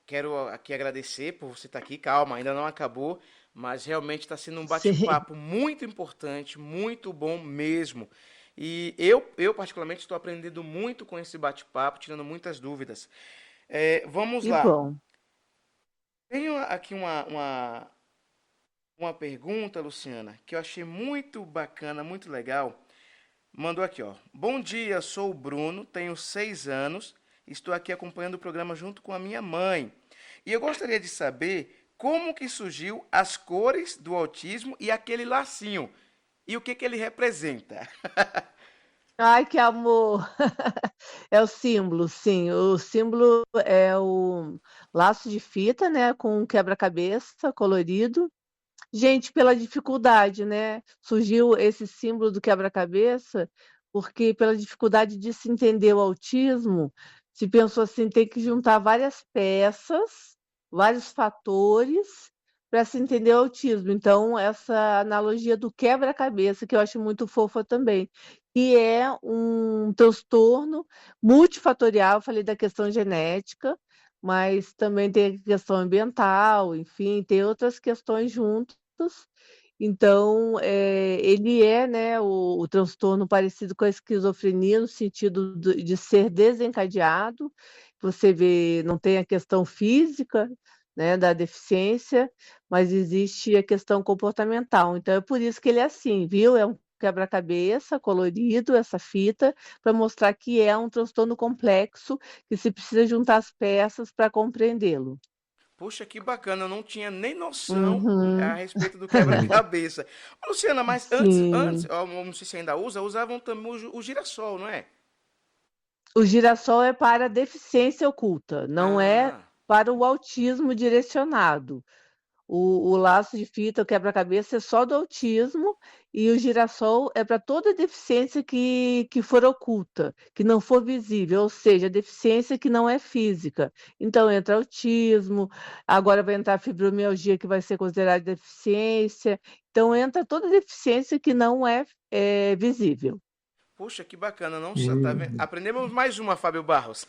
quero aqui agradecer por você estar aqui. Calma, ainda não acabou, mas realmente está sendo um Sim. bate-papo muito importante, muito bom mesmo. E eu particularmente, estou aprendendo muito com esse bate-papo, tirando muitas dúvidas. Vamos Que lá. bom. Tenho aqui uma pergunta, Luciana, que eu achei muito bacana, muito legal. Mandou aqui, ó. Bom dia, sou o Bruno, tenho 6 anos, estou aqui acompanhando o programa junto com a minha mãe. E eu gostaria de saber como que surgiu as cores do autismo e aquele lacinho. e o que que ele representa? Ai, que amor! É o símbolo, sim. O símbolo é o laço de fita, né, com um quebra-cabeça colorido. Gente, pela dificuldade, né? Surgiu esse símbolo do quebra-cabeça, porque pela dificuldade de se entender o autismo, se pensou assim, tem que juntar várias peças, vários fatores para se entender o autismo. Então, essa analogia do quebra-cabeça, que eu acho muito fofa também, que é um transtorno multifatorial, eu falei da questão genética, mas também tem a questão ambiental, enfim, tem outras questões juntas. Então, ele é, né, o transtorno parecido com a esquizofrenia, no sentido de ser desencadeado. Você vê, não tem a questão física, né, da deficiência, mas existe a questão comportamental. Então, é por isso que ele é assim, viu? É um quebra-cabeça colorido, essa fita, para mostrar que é um transtorno complexo, que se precisa juntar as peças para compreendê-lo. Poxa, que bacana, eu não tinha nem noção a Uhum. respeito do quebra-cabeça. Ô, Luciana, mas antes, Sim. ó, não sei se ainda usavam também o girassol, não é? O girassol é para deficiência oculta, não é Ah, para o autismo direcionado. O laço de fita, o quebra-cabeça é só do autismo e o girassol é para toda deficiência que for oculta, que não for visível, ou seja, deficiência que não é física. Então entra autismo, agora vai entrar a fibromialgia, que vai ser considerada deficiência. Então entra toda deficiência que não é visível. poxa, que bacana, não tá vendo? Hum, Aprendemos mais uma, Fábio Barros.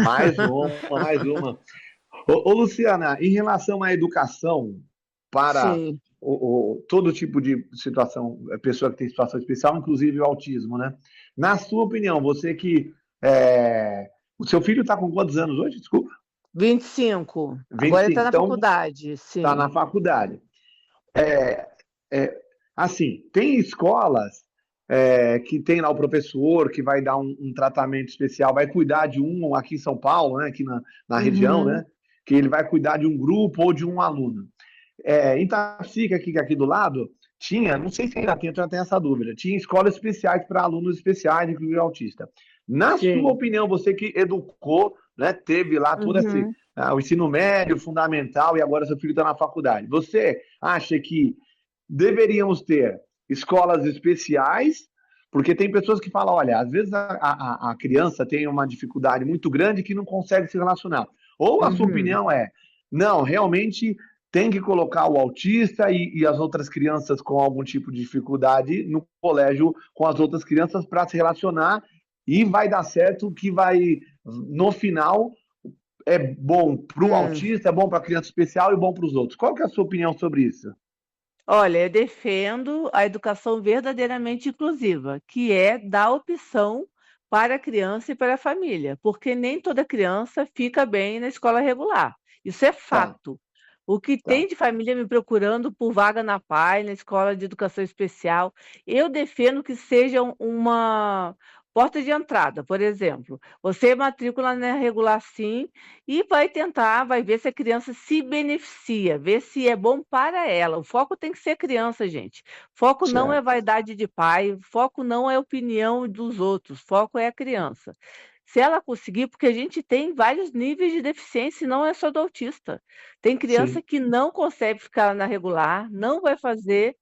mais uma, mais uma. Ô, Luciana, em relação à educação para Sim. todo tipo de situação, pessoa que tem situação especial, inclusive o autismo, né? Na sua opinião, você que. O seu filho está com quantos anos hoje? Desculpa. 25. vinte e Agora ele está cinco. na Então, faculdade, está sim. na faculdade. É, assim, tem escolas que tem lá o professor que vai dar um tratamento especial, vai cuidar de um aqui em São Paulo, né, aqui na região, Uhum. né, que ele vai cuidar de um grupo ou de um aluno. Em Itapecica, aqui do lado, tinha, não sei se ainda tem, eu já tenho essa dúvida, tinha escolas especiais para alunos especiais, inclusive autista. Na sua Sim. opinião, você que educou, né, teve lá todo esse Uhum. o ensino médio, fundamental, e agora seu filho está na faculdade. Você acha que deveríamos ter escolas especiais? Porque tem pessoas que falam, olha, às vezes a criança tem uma dificuldade muito grande que não consegue se relacionar. Ou a sua Uhum. opinião é, não, realmente tem que colocar o autista e as outras crianças com algum tipo de dificuldade no colégio com as outras crianças para se relacionar e vai dar certo que vai, no final, é bom para o Hum. autista, é bom para a criança especial e bom para os outros. Qual que é a sua opinião sobre isso? Olha, eu defendo a educação verdadeiramente inclusiva, que é dar opção para a criança e para a família, porque nem toda criança fica bem na escola regular. Isso é Tá, fato. O que tá. tem de família me procurando por vaga na PAI, na escola de educação especial, eu defendo que seja uma porta de entrada, por exemplo. Você matricula na regular sim e vai tentar, vai ver se a criança se beneficia, ver se é bom para ela. O foco tem que ser criança, gente. Foco não é Certo. vaidade de pai, foco não é opinião dos outros, foco é a criança. Se ela conseguir, porque a gente tem vários níveis de deficiência, e não é só do autista. Tem criança Sim, que não consegue ficar na regular, não vai fazer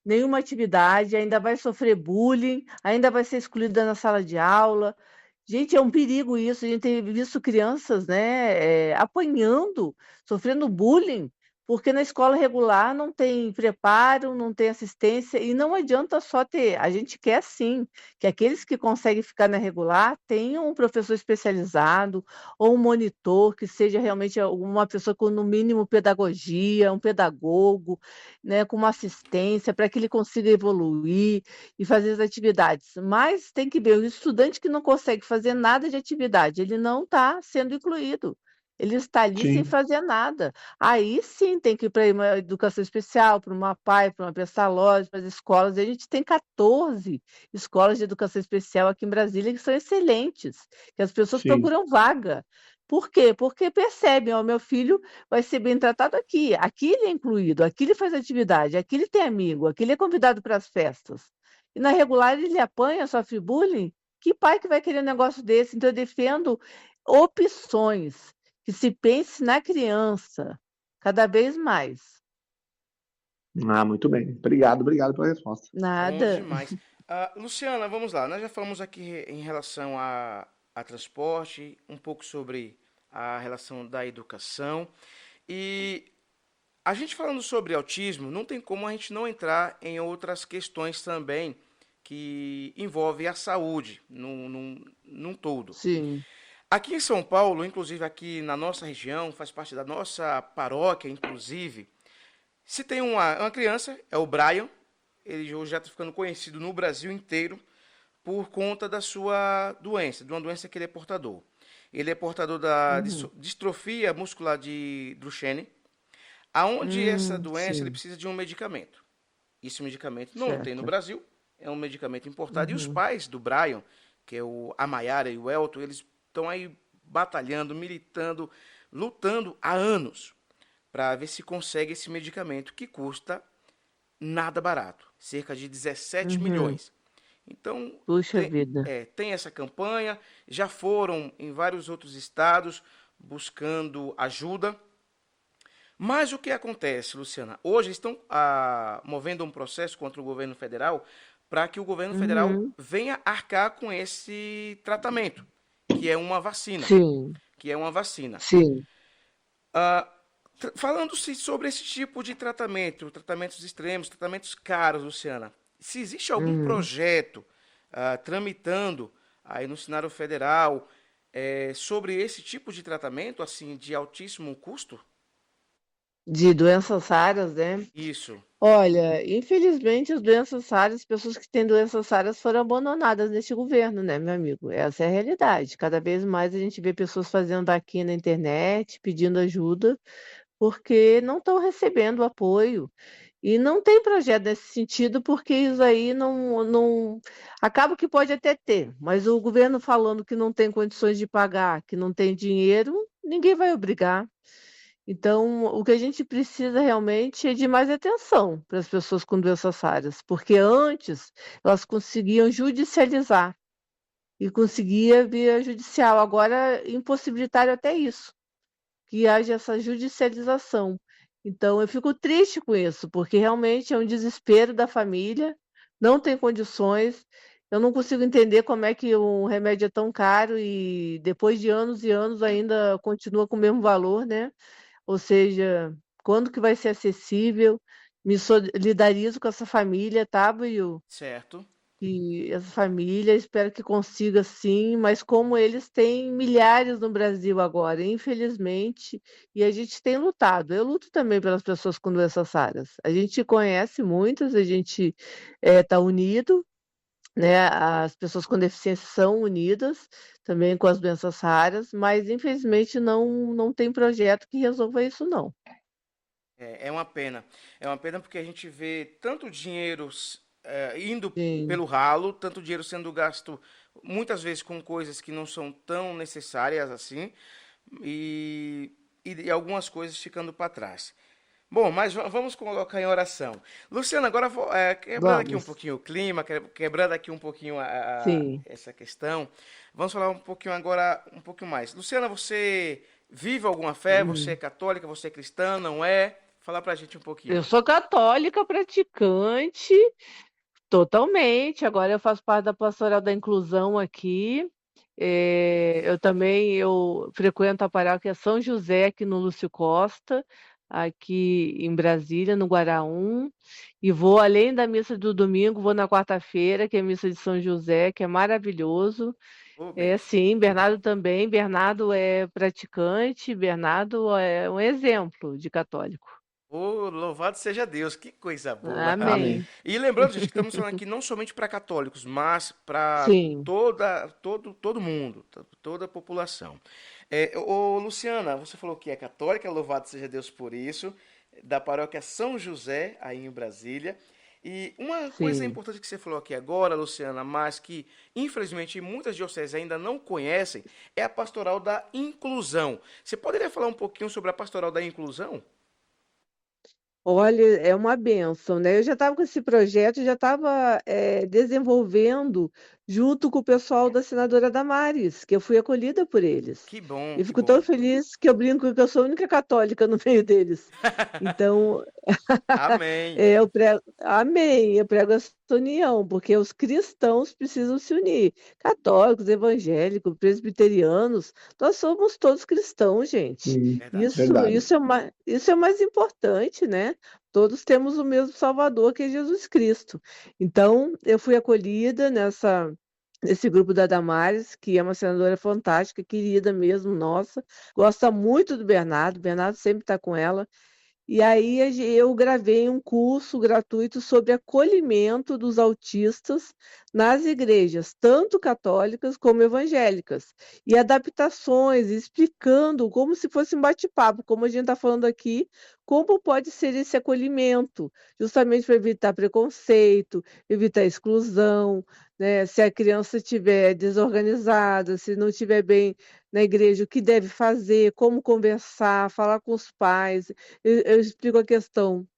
nenhuma atividade, ainda vai sofrer bullying, ainda vai ser excluída na sala de aula. Gente, é um perigo isso. A gente tem visto crianças, né, apanhando, sofrendo bullying, porque na escola regular não tem preparo, não tem assistência, e não adianta só ter. A gente quer sim que aqueles que conseguem ficar na regular tenham um professor especializado ou um monitor que seja realmente uma pessoa com, no mínimo, pedagogia, um pedagogo, né, com uma assistência para que ele consiga evoluir e fazer as atividades. Mas tem que ver, o estudante que não consegue fazer nada de atividade, ele não está sendo incluído. Ele está ali sem Sim, fazer nada. Aí sim tem que ir para uma educação especial, para uma PAI, para uma pestalozzi, para as escolas. A gente tem 14 escolas de educação especial aqui em Brasília que são excelentes, que as pessoas sim. procuram vaga. Por quê? Porque percebem, ó, meu filho vai ser bem tratado aqui. Aqui ele é incluído, aqui ele faz atividade, aqui ele tem amigo, aqui ele é convidado para as festas. E na regular ele apanha, sofre bullying. Que pai que vai querer um negócio desse? Então eu defendo opções, que se pense na criança cada vez mais. Ah, muito bem. Obrigado, obrigado pela resposta. Bom Nada. demais. Luciana, vamos lá. Nós já falamos aqui em relação a transporte, um pouco sobre a relação da educação. E a gente falando sobre autismo, não tem como a gente não entrar em outras questões também que envolvem a saúde num todo. Sim. Aqui em São Paulo, inclusive aqui na nossa região, faz parte da nossa paróquia, inclusive, se tem uma criança, é o Brian, ele hoje já está ficando conhecido no Brasil inteiro por conta da sua doença, de uma doença que ele é portador. Ele é portador da Uhum. distrofia muscular de Duchenne, aonde essa doença ele Sim, precisa de um medicamento. Esse medicamento não tem no certo. Brasil, é um medicamento importado. E os Uhum. pais do Brian, que é a Mayara e o Elton, eles estão aí batalhando, militando, lutando há anos para ver se consegue esse medicamento que custa nada barato, cerca de 17 Uhum. milhões. Então, Puxa vida. tem essa campanha, já foram em vários outros estados buscando ajuda. Mas o que acontece, Luciana? Hoje estão movendo um processo contra o governo federal para que o governo federal Uhum. venha arcar com esse tratamento, que é uma vacina. Sim, Que é uma vacina. sim. Ah, falando-se sobre esse tipo de tratamento, tratamentos extremos, tratamentos caros, Luciana, se existe algum Uhum. projeto tramitando aí no cenário federal sobre esse tipo de tratamento, assim, de altíssimo custo? De doenças raras, né? Isso. Olha, infelizmente as doenças raras, as pessoas que têm doenças raras foram abandonadas neste governo, né, meu amigo? Essa é a realidade. Cada vez mais a gente vê pessoas fazendo vaquinha na internet, pedindo ajuda, porque não estão recebendo apoio. E não tem projeto nesse sentido, porque isso aí não. Acaba que pode até ter, mas o governo falando que não tem condições de pagar, que não tem dinheiro, ninguém vai obrigar. Então, o que a gente precisa realmente é de mais atenção para as pessoas com doenças raras, porque antes elas conseguiam judicializar e conseguia via judicial. Agora impossibilitaram até isso, que haja essa judicialização. Então, eu fico triste com isso, porque realmente é um desespero da família, não tem condições. Eu não consigo entender como é que um remédio é tão caro e depois de anos e anos ainda continua com o mesmo valor, né? Ou seja, quando que vai ser acessível? Me solidarizo com essa família, tá, Will? Certo. E essa família, espero que consiga sim, mas como eles têm milhares no Brasil agora, infelizmente, e a gente tem lutado. Eu luto também pelas pessoas com doenças raras. A gente conhece muitas, a gente está unido, né? As pessoas com deficiência são unidas também com as doenças raras, mas infelizmente não tem projeto que resolva isso, não. É uma pena. É uma pena porque a gente vê tanto dinheiro indo Sim. pelo ralo, tanto dinheiro sendo gasto muitas vezes com coisas que não são tão necessárias assim, e, e algumas coisas ficando para trás. Bom, mas vamos colocar em oração. Luciana, agora quebrando aqui um Vamos. pouquinho o clima, quebrando aqui um pouquinho Sim. essa questão, vamos falar um pouquinho agora, um pouquinho mais. Luciana, você vive alguma fé? Você é Hum. católica? Você é cristã? Não é? Fala pra gente um pouquinho. Eu sou católica praticante, totalmente. Agora eu faço parte da Pastoral da Inclusão aqui. Eu também eu frequento a paróquia São José aqui no Lúcio Costa, aqui em Brasília, no Guaraú. E vou, além da missa do domingo, vou na quarta-feira, que é a missa de São José, que é maravilhoso. Ô, É benção. sim, Bernardo também. Bernardo é praticante, Bernardo é um exemplo de católico. Ô, louvado seja Deus, que coisa boa. Amém. Amém. E lembrando, gente, que estamos falando aqui não somente para católicos, mas para Sim. todo mundo, toda a população. Luciana, você falou que é católica, louvado seja Deus por isso, da paróquia São José, aí em Brasília. E uma coisa Sim. importante que você falou aqui agora, Luciana, mas que infelizmente muitas dioceses ainda não conhecem, é a pastoral da inclusão. Você poderia falar um pouquinho sobre a pastoral da inclusão? Olha, é uma bênção, né? Eu já estava com esse projeto, já estava desenvolvendo junto com o pessoal da senadora Damares, que eu fui acolhida por eles. Que bom, E que fico tão bom. feliz que eu brinco que eu sou a única católica no meio deles. Então, Amém. amém, eu prego essa união, porque os cristãos precisam se unir. Católicos, evangélicos, presbiterianos, nós somos todos cristãos, gente. Sim, Verdade. verdade. Isso é o mais importante, né? Todos temos o mesmo Salvador, que é Jesus Cristo. Então, eu fui acolhida nesse grupo da Damares, que é uma senadora fantástica, querida mesmo, nossa. Gosta muito do Bernardo, o Bernardo sempre está com ela. E aí eu gravei um curso gratuito sobre acolhimento dos autistas nas igrejas, tanto católicas como evangélicas, e adaptações, explicando como se fosse um bate-papo, como a gente está falando aqui, como pode ser esse acolhimento, justamente para evitar preconceito, evitar exclusão, né? Se a criança estiver desorganizada, se não estiver bem na igreja, o que deve fazer, como conversar, falar com os pais. Eu explico a questão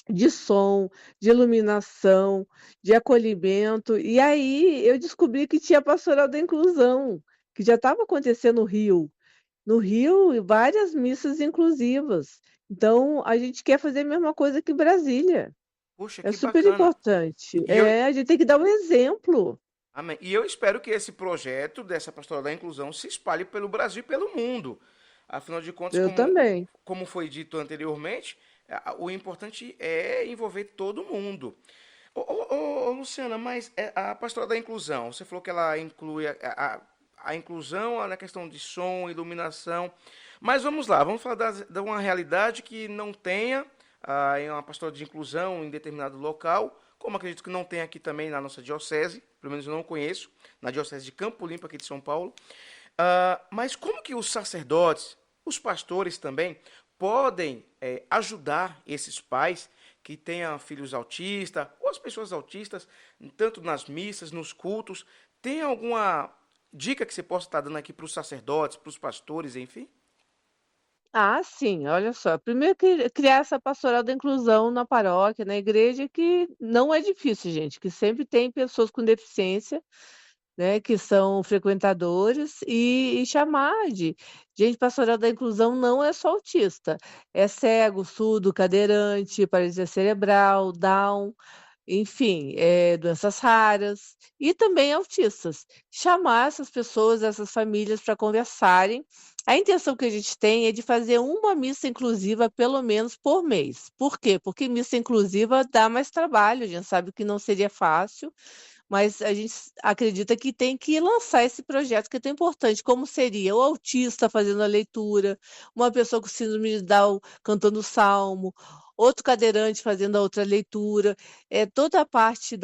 de som, de iluminação, de acolhimento. E aí eu descobri que tinha a pastoral da inclusão, que já estava acontecendo no Rio. No Rio, várias missas inclusivas. Então, a gente quer fazer a mesma coisa que em Brasília. Puxa, É que super bacana. importante. E eu, A gente tem que dar um exemplo. amém. E eu espero que esse projeto dessa pastoral da inclusão se espalhe pelo Brasil e pelo mundo. Afinal de contas, Eu também. como foi dito anteriormente, o importante é envolver todo mundo. Ô, Luciana, mas a pastoral da inclusão, você falou que ela inclui a inclusão na questão de som, iluminação. Mas vamos lá, vamos falar de uma realidade que não tenha em uma pastoral de inclusão em determinado local, como acredito que não tem aqui também na nossa diocese, pelo menos eu não conheço, na diocese de Campo Limpo aqui de São Paulo. Mas como que os sacerdotes, os pastores também, podem ajudar esses pais que tenham filhos autistas, ou as pessoas autistas, tanto nas missas, nos cultos? Tem alguma dica que você possa estar dando aqui para os sacerdotes, para os pastores, enfim? Ah, sim, olha só. Primeiro que criar essa pastoral da inclusão na paróquia, na igreja, que não é difícil, gente, que sempre tem pessoas com deficiência, né, que são frequentadores, e chamar de gente, pastoral da inclusão não é só autista, é cego, surdo, cadeirante, paralisia cerebral, Down, enfim, doenças raras e também autistas. Chamar essas pessoas, essas famílias para conversarem. A intenção que a gente tem é de fazer uma missa inclusiva pelo menos por mês. Por quê? Porque missa inclusiva dá mais trabalho, a gente sabe que não seria fácil, mas a gente acredita que tem que lançar esse projeto que é tão importante, como seria o autista fazendo a leitura, uma pessoa com síndrome de Down cantando salmo, outro cadeirante fazendo a outra leitura, toda a parte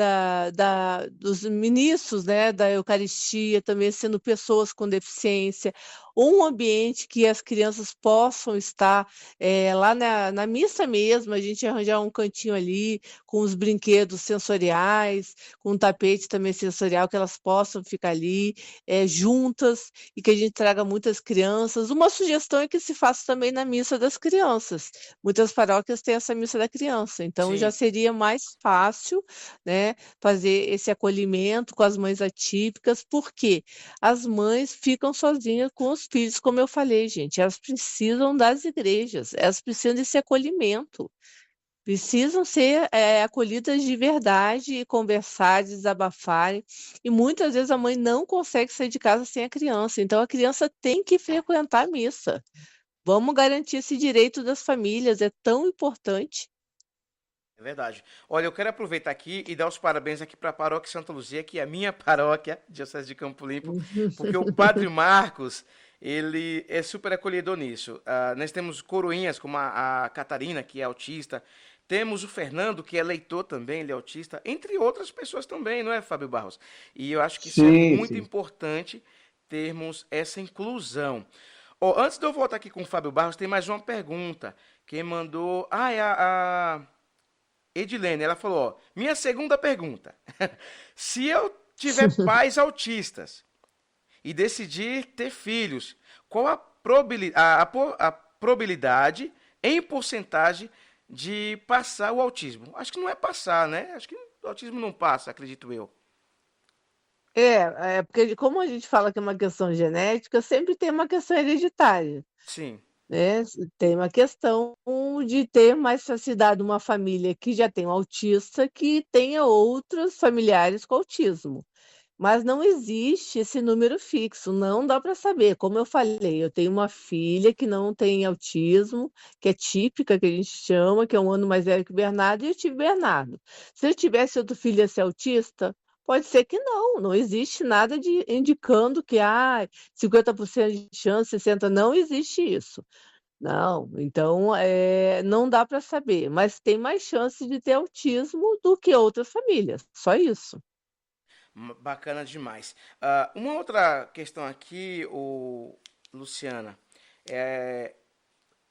dos ministros, né, da Eucaristia também sendo pessoas com deficiência, um ambiente que as crianças possam estar lá na missa mesmo, a gente arranjar um cantinho ali com os brinquedos sensoriais, com um tapete também sensorial, que elas possam ficar ali juntas e que a gente traga muitas crianças. Uma sugestão é que se faça também na missa das crianças. Muitas paróquias têm essa missa da criança, então já Sim. seria mais fácil, né, fazer esse acolhimento com as mães atípicas, porque as mães ficam sozinhas com os filhos, como eu falei, gente, elas precisam das igrejas, elas precisam desse acolhimento. Precisam ser acolhidas de verdade e conversar, desabafarem. E muitas vezes a mãe não consegue sair de casa sem a criança. Então a criança tem que frequentar a missa. Vamos garantir esse direito das famílias, é tão importante. É verdade. Olha, eu quero aproveitar aqui e dar os parabéns aqui para a Paróquia Santa Luzia, que é a minha paróquia, Diocese de Campo Limpo, porque o Padre Marcos, ele é super acolhedor nisso. Nós temos coroinhas como a Catarina, que é autista, temos o Fernando, que é leitor também, ele é autista, entre outras pessoas também, não é, Fábio Barros? E eu acho que isso é Sim, muito sim. importante termos essa inclusão. Ó, antes de eu voltar aqui com o Fábio Barros, tem mais uma pergunta. Quem mandou. Ah, é a Edilene. Ela falou: ó, minha segunda pergunta. Se eu tiver pais autistas e decidir ter filhos, qual a probabilidade em porcentagem de passar o autismo? Acho que não é passar, né? Acho que o autismo não passa, acredito eu. Porque como a gente fala que é uma questão genética, sempre tem uma questão hereditária, Sim. né? Tem uma questão de ter mais facilidade uma família que já tem um autista que tenha outros familiares com autismo. Mas não existe esse número fixo, não dá para saber. Como eu falei, eu tenho uma filha que não tem autismo, que é típica, que a gente chama, que é um ano mais velho que o Bernardo, e eu tive Bernardo. Se eu tivesse outro filho ia ser autista, pode ser que não, não existe nada de indicando que 50% de chance, 60%, não existe isso. Não, então não dá para saber, mas tem mais chance de ter autismo do que outras famílias, só isso. Bacana demais. Ah, uma outra questão aqui, Luciana. É,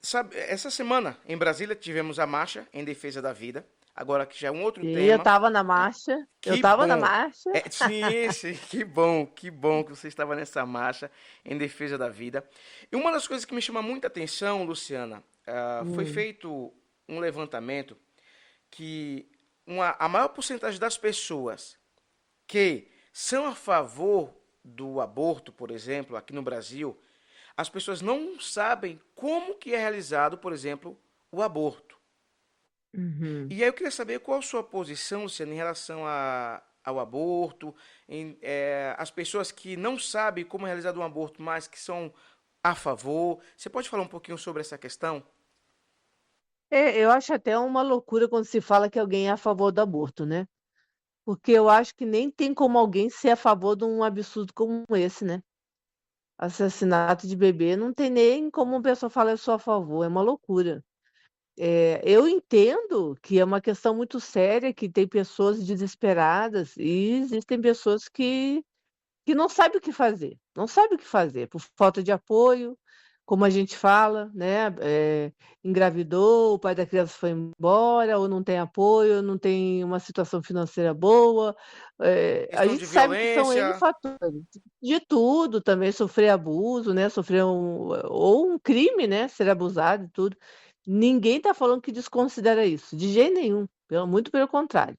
sabe, essa semana em Brasília tivemos a marcha em defesa da vida. Agora que já é um outro E eu tema. estava na marcha, eu Que estava na bom. marcha. Sim, sim, que bom que você estava nessa marcha em defesa da vida. E uma das coisas que me chama muita atenção, Luciana, foi Hum. feito um levantamento que a maior porcentagem das pessoas que são a favor do aborto, por exemplo, aqui no Brasil, as pessoas não sabem como que é realizado, por exemplo, o aborto. Uhum. E aí eu queria saber qual a sua posição, Luciana, em relação ao aborto, as pessoas que não sabem como é realizado um aborto, mas que são a favor. Você pode falar um pouquinho sobre essa questão? Eu acho até uma loucura quando se fala que alguém é a favor do aborto, né? Porque eu acho que nem tem como alguém ser a favor de um absurdo como esse, né? Assassinato de bebê, não tem nem como uma pessoa falar eu sou a favor, é uma loucura. Eu entendo que é uma questão muito séria, que tem pessoas desesperadas e existem pessoas que não sabe o que fazer, não sabe o que fazer, por falta de apoio, como a gente fala, né? Engravidou, o pai da criança foi embora, ou não tem apoio, ou não tem uma situação financeira boa. A Questão de gente sabe que são N violência. fatores, de tudo, também sofrer abuso, né? Sofrer ou um crime, né? Ser abusado e tudo. Ninguém está falando que desconsidera isso, de jeito nenhum, muito pelo contrário.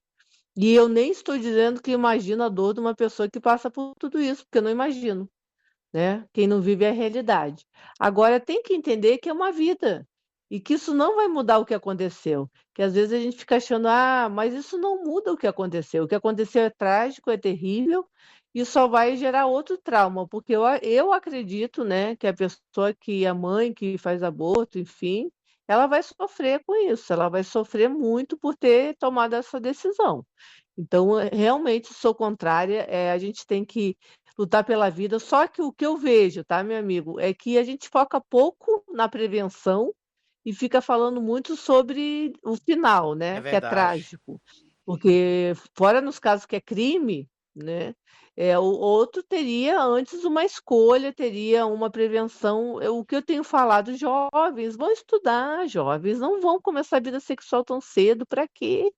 E eu nem estou dizendo que imagino a dor de uma pessoa que passa por tudo isso, porque eu não imagino, né? Quem não vive é a realidade. Agora tem que entender que é uma vida e que isso não vai mudar o que aconteceu. Que às vezes a gente fica achando, mas isso não muda o que aconteceu. O que aconteceu é trágico, é terrível e só vai gerar outro trauma, porque eu acredito, né, que a pessoa a mãe que faz aborto, enfim, ela vai sofrer com isso, ela vai sofrer muito por ter tomado essa decisão. Então, realmente sou contrária, a gente tem que lutar pela vida, só que o que eu vejo, tá, meu amigo, é que a gente foca pouco na prevenção e fica falando muito sobre o final, É né, que é verdade. trágico. Porque fora nos casos que é crime, né, o outro teria antes uma escolha, teria uma prevenção. O que eu tenho falado, jovens vão estudar, jovens não vão começar a vida sexual tão cedo, para quê?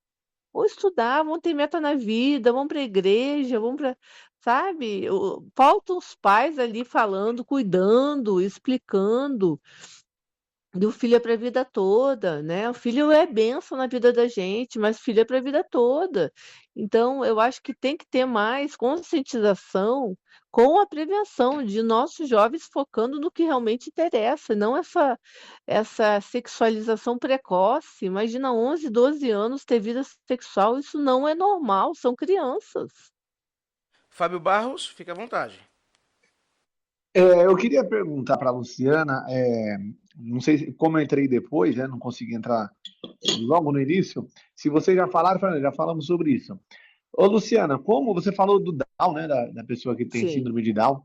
Vão estudar, vão ter meta na vida, vão para a igreja, vão para, sabe? Faltam os pais ali falando, cuidando, explicando. E o filho é para a vida toda, né? O filho é bênção na vida da gente, mas filho é para a vida toda. Então, eu acho que tem que ter mais conscientização com a prevenção de nossos jovens focando no que realmente interessa, não essa sexualização precoce. Imagina 11, 12 anos ter vida sexual, isso não é normal, são crianças. Fábio Barros, fica à vontade. Eu queria perguntar para a Luciana, não sei como eu entrei depois, né, não consegui entrar logo no início, se vocês já falaram, já falamos sobre isso. Ô, Luciana, como você falou do Down, né, da pessoa que tem Sim. síndrome de Down,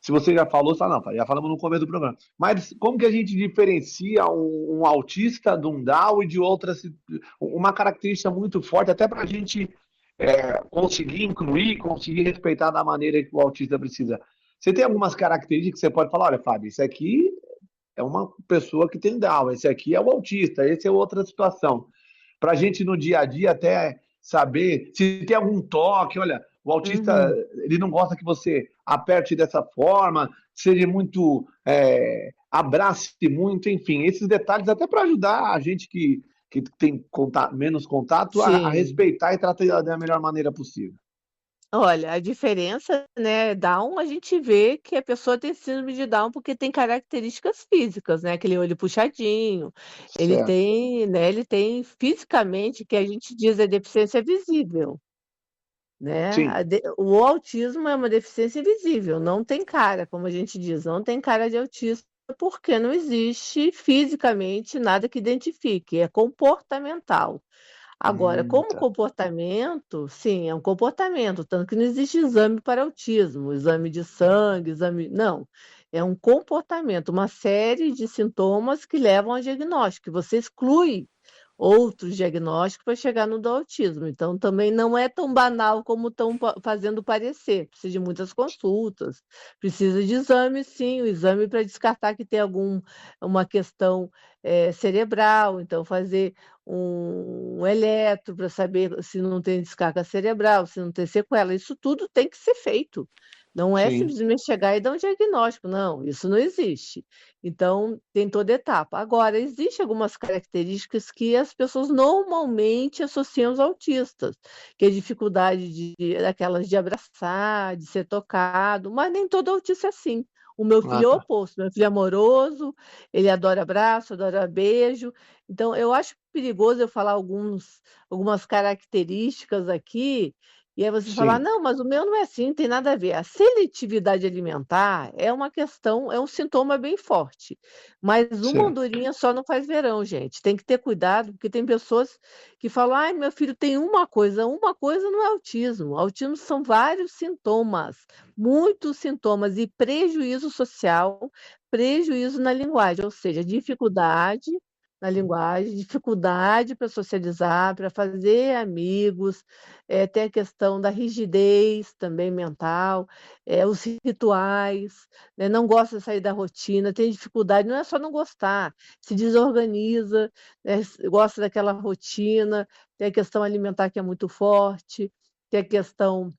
se você já falou, só não, já falamos no começo do programa. Mas como que a gente diferencia um autista de um Down e de outras, uma característica muito forte, até para a gente conseguir incluir, conseguir respeitar da maneira que o autista precisa. Você tem algumas características que você pode falar, olha, Fábio, isso aqui é uma pessoa que tem Down, esse aqui é o autista, esse é outra situação. Para a gente no dia a dia até saber se tem algum toque, olha, o autista Uhum. ele não gosta que você aperte dessa forma, seja muito, abrace muito, enfim, esses detalhes até para ajudar a gente que tem contato, menos contato a Sim. respeitar e tratar da melhor maneira possível. Olha, a diferença, né, Down, a gente vê que a pessoa tem síndrome de Down porque tem características físicas, né, aquele olho puxadinho, Certo. ele tem fisicamente, que a gente diz é deficiência visível, né, Sim, o autismo é uma deficiência invisível, não tem cara, como a gente diz, não tem cara de autista, porque não existe fisicamente nada que identifique, é comportamental. Agora, como tá. comportamento, sim, é um comportamento, tanto que não existe exame para autismo, exame de sangue, exame não, é um comportamento, uma série de sintomas que levam ao diagnóstico, que você exclui outros diagnósticos para chegar no do autismo. Então, também não é tão banal como estão fazendo parecer, precisa de muitas consultas, precisa de exame, sim, o exame para descartar que tem uma questão cerebral, então fazer um eletro para saber se não tem descarga cerebral, se não tem sequela, isso tudo tem que ser feito. Não é Sim, simplesmente chegar e dar um diagnóstico, não, isso não existe. Então, tem toda etapa. Agora, existem algumas características que as pessoas normalmente associam aos autistas, que é a dificuldade daquelas de abraçar, de ser tocado, mas nem todo autista é assim. O meu ah, filho é o tá. oposto, meu filho é amoroso, ele adora abraço, adora beijo. Então, eu acho perigoso eu falar algumas características aqui, e aí você falar: Sim, "Não, mas o meu não é assim, não tem nada a ver". A seletividade alimentar é uma questão, é um sintoma bem forte, mas uma certo. andorinha só não faz verão, gente. Tem que ter cuidado, porque tem pessoas que falam: "Ai, meu filho tem uma coisa não é autismo". Autismo são vários sintomas, muitos sintomas e prejuízo social, prejuízo na linguagem, ou seja, dificuldade na linguagem, dificuldade para socializar, para fazer amigos, tem a questão da rigidez também mental, os rituais, né, não gosta de sair da rotina, tem dificuldade, não é só não gostar, se desorganiza, gosta daquela rotina, tem a questão alimentar que é muito forte, tem a questão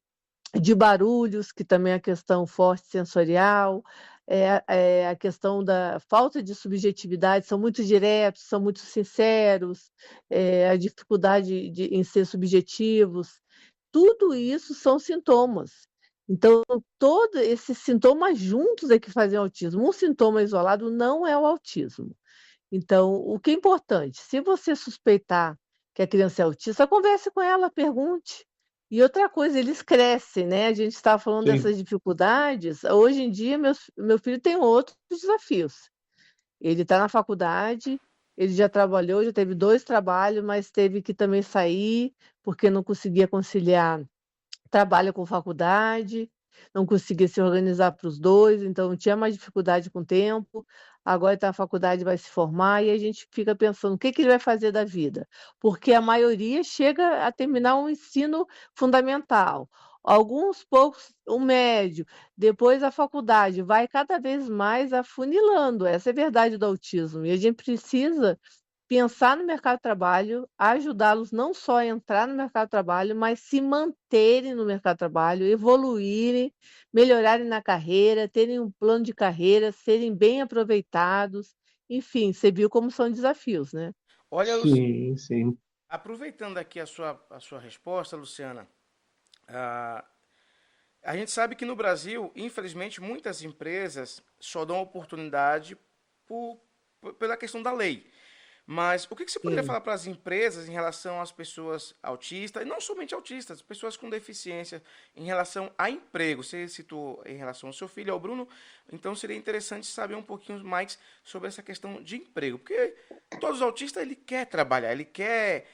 de barulhos, que também é a questão forte sensorial, a questão da falta de subjetividade, são muito diretos, são muito sinceros, a dificuldade em ser subjetivos, tudo isso são sintomas. Então, todos esses sintomas juntos é que fazem autismo. Um sintoma isolado não é o autismo. Então, o que é importante, se você suspeitar que a criança é autista, converse com ela, pergunte. E outra coisa, eles crescem, né, a gente estava falando Sim. dessas dificuldades, hoje em dia meu filho tem outros desafios. Ele está na faculdade, ele já trabalhou, já teve 2 trabalhos, mas teve que também sair, porque não conseguia conciliar trabalho com faculdade, não conseguia se organizar para os 2, então tinha mais dificuldade com o tempo. Agora está na faculdade, vai se formar e a gente fica pensando: "O que que ele vai fazer da vida?". Porque a maioria chega a terminar um ensino fundamental, alguns poucos o médio, depois a faculdade, vai cada vez mais afunilando, essa é a verdade do autismo. E a gente precisa pensar no mercado de trabalho, ajudá-los não só a entrar no mercado de trabalho, mas se manterem no mercado de trabalho, evoluírem, melhorarem na carreira, terem um plano de carreira, serem bem aproveitados, enfim, você viu como são desafios, né. Olha, Sim, sim. aproveitando aqui a sua resposta, Luciana, ah, a gente sabe que no Brasil, infelizmente, muitas empresas só dão oportunidade pela questão da lei. Mas o que você poderia Sim. falar para as empresas em relação às pessoas autistas, e não somente autistas, pessoas com deficiência, em relação a emprego? Você citou em relação ao seu filho, ao Bruno, então seria interessante saber um pouquinho mais sobre essa questão de emprego, porque todos os autistas ele quer trabalhar, ele quer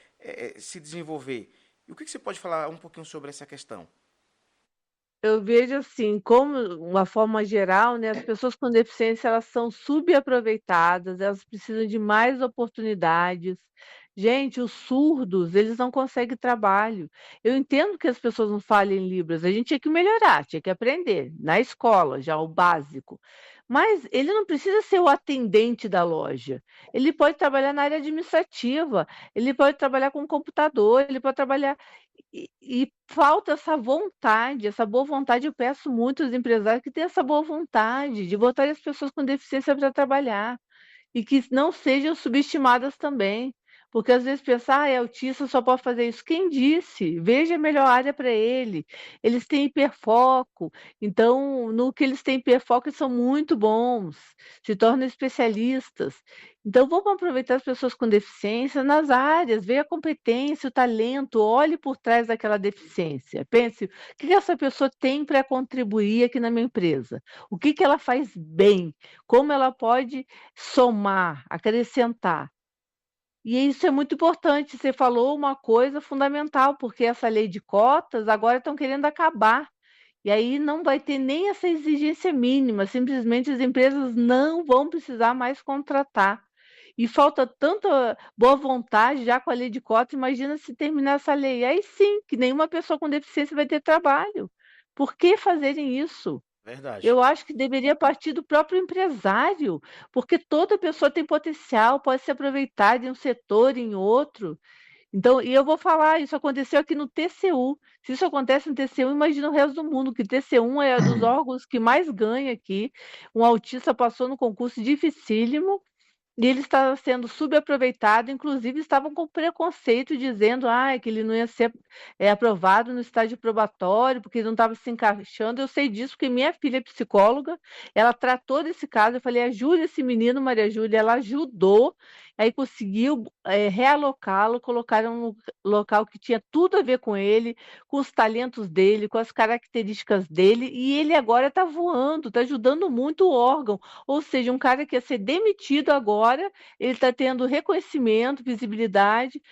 se desenvolver. E o que você pode falar um pouquinho sobre essa questão? Eu vejo assim, como uma forma geral, né, as pessoas com deficiência elas são subaproveitadas, elas precisam de mais oportunidades, Gente, os surdos, eles não conseguem trabalho. Eu entendo que as pessoas não falem Libras, a gente tinha que melhorar, tinha que aprender na escola, já o básico. Mas ele não precisa ser o atendente da loja. Ele pode trabalhar na área administrativa, ele pode trabalhar com computador, ele pode trabalhar. E falta essa boa vontade. Eu peço muito aos empresários que tenham essa boa vontade de botar as pessoas com deficiência para trabalhar e que não sejam subestimadas também. Porque às vezes pensar, é autista, só pode fazer isso. Quem disse? Veja a melhor área para ele. Eles têm hiperfoco, então no que eles têm hiperfoco eles são muito bons, se tornam especialistas. Então vamos aproveitar as pessoas com deficiência nas áreas, veja a competência, o talento, olhe por trás daquela deficiência. Pense, o que essa pessoa tem para contribuir aqui na minha empresa? O que ela faz bem? Como ela pode somar, acrescentar. E isso é muito importante. Você falou uma coisa fundamental, porque essa lei de cotas agora estão querendo acabar. E aí não vai ter nem essa exigência mínima, simplesmente as empresas não vão precisar mais contratar. E falta tanta boa vontade já com a lei de cotas, imagina se terminar essa lei. Aí sim, que nenhuma pessoa com deficiência vai ter trabalho. Por que fazerem isso? Verdade. Eu acho que deveria partir do próprio empresário, porque toda pessoa tem potencial, pode se aproveitar de um setor em outro. Então, e eu vou falar, isso aconteceu aqui no TCU. Se isso acontece no TCU, imagina o resto do mundo, que TCU é dos órgãos que mais ganha aqui. Um autista passou no concurso dificílimo, e ele estava sendo subaproveitado, inclusive estavam com preconceito, dizendo que ele não ia ser aprovado no estágio probatório, porque ele não estava se encaixando. Eu sei disso, porque minha filha é psicóloga, ela tratou desse caso, eu falei, ajude esse menino, Maria Júlia, ela ajudou, aí conseguiu realocá-lo, colocaram no local que tinha tudo a ver com ele, com os talentos dele, com as características dele, e ele agora está voando, está ajudando muito o órgão. Ou seja, um cara que ia ser demitido agora, ele está tendo reconhecimento, visibilidade.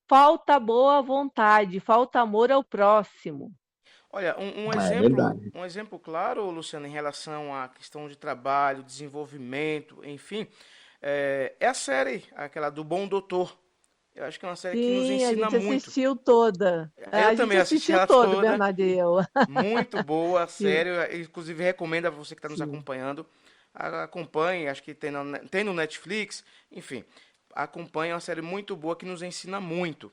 Falta boa vontade, falta amor ao próximo. Olha, um É exemplo, verdade. um exemplo claro, Luciano, em relação à questão de trabalho, desenvolvimento, enfim, é a série, aquela do Bom Doutor. Eu acho que é uma série que nos Sim, a ensina gente muito. assistiu toda. Eu A gente também assisti assistiu ela toda, toda, Bernardo e eu. muito boa, Sim, sério. Inclusive, recomendo a você que está nos sim. acompanhando, acompanhe, acho que tem no Netflix, enfim, acompanhe, é uma série muito boa que nos ensina muito,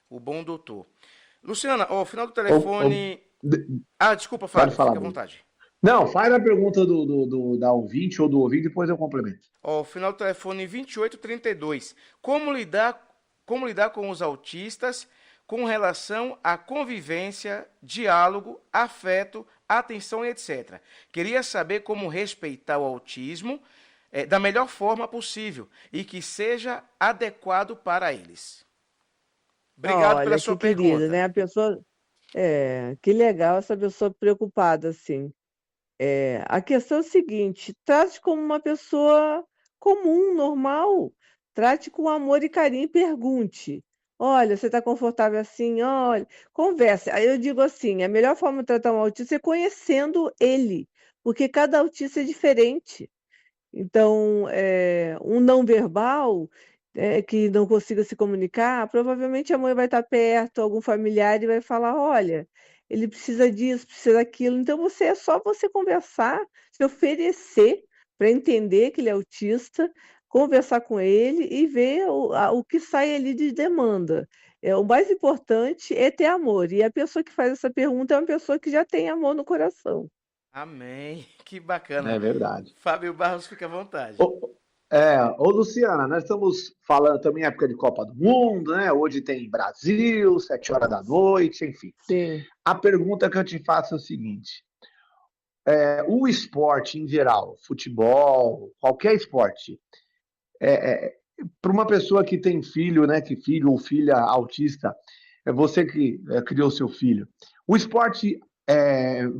O Bom Doutor. Luciana, ó, o final do Ô, telefone. de- Desculpa, pode Fábio, falar, fica à Bruno. vontade. Não, faz a pergunta da ouvinte ou do ouvinte, depois eu complemento. Ó, o final do telefone 2832. Como lidar com os autistas com relação à convivência, diálogo, afeto, atenção e etc. Queria saber como respeitar o autismo da melhor forma possível e que seja adequado para eles. Obrigado pela Olha, sua que querida, pergunta. né? A pessoa. Que legal essa pessoa preocupada, assim. A questão é o seguinte: trate como uma pessoa comum, normal. Trate com amor e carinho e pergunte. Olha, você está confortável assim? Olha, converse. Aí eu digo assim: a melhor forma de tratar um autista é conhecendo ele, porque cada autista é diferente. Então, um não verbal, que não consiga se comunicar, provavelmente a mãe vai estar perto, algum familiar, e vai falar: olha, ele precisa disso, precisa daquilo. Então, é só você conversar, se oferecer para entender que ele é autista, conversar com ele e ver o que sai ali de demanda. O mais importante é ter amor. E a pessoa que faz essa pergunta é uma pessoa que já tem amor no coração. Amém. Que bacana. É verdade. Fábio Barros, fica à vontade. Ô, Luciana, nós estamos falando também época de Copa do Mundo, né? Hoje tem Brasil, 7 horas da noite, enfim. Sim. A pergunta que eu te faço é o seguinte: o esporte em geral, futebol, qualquer esporte, para uma pessoa que tem filho, né? Que filho ou filha autista, é você que criou seu filho. O esporte,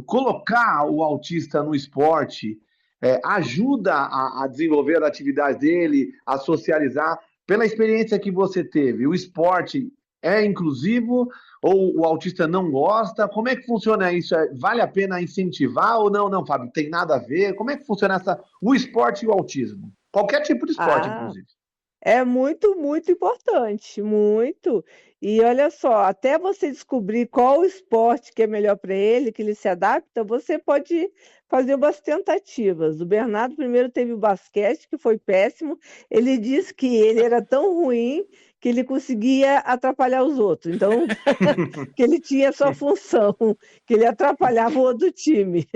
colocar o autista no esporte, ajuda a desenvolver a atividade dele, a socializar. Pela experiência que você teve, o esporte é inclusivo ou o autista não gosta? Como é que funciona isso? Vale a pena incentivar ou não? Não, Fábio, tem nada a ver. Como é que funciona o esporte e o autismo? Qualquer tipo de esporte, Ah, inclusive. É muito, muito importante, muito. E olha só, até você descobrir qual o esporte que é melhor para ele, que ele se adapta, você pode fazer umas tentativas. O Bernardo primeiro teve o basquete, que foi péssimo. Ele disse que ele era tão ruim que ele conseguia atrapalhar os outros. Então, que ele tinha sua função, que ele atrapalhava o outro time.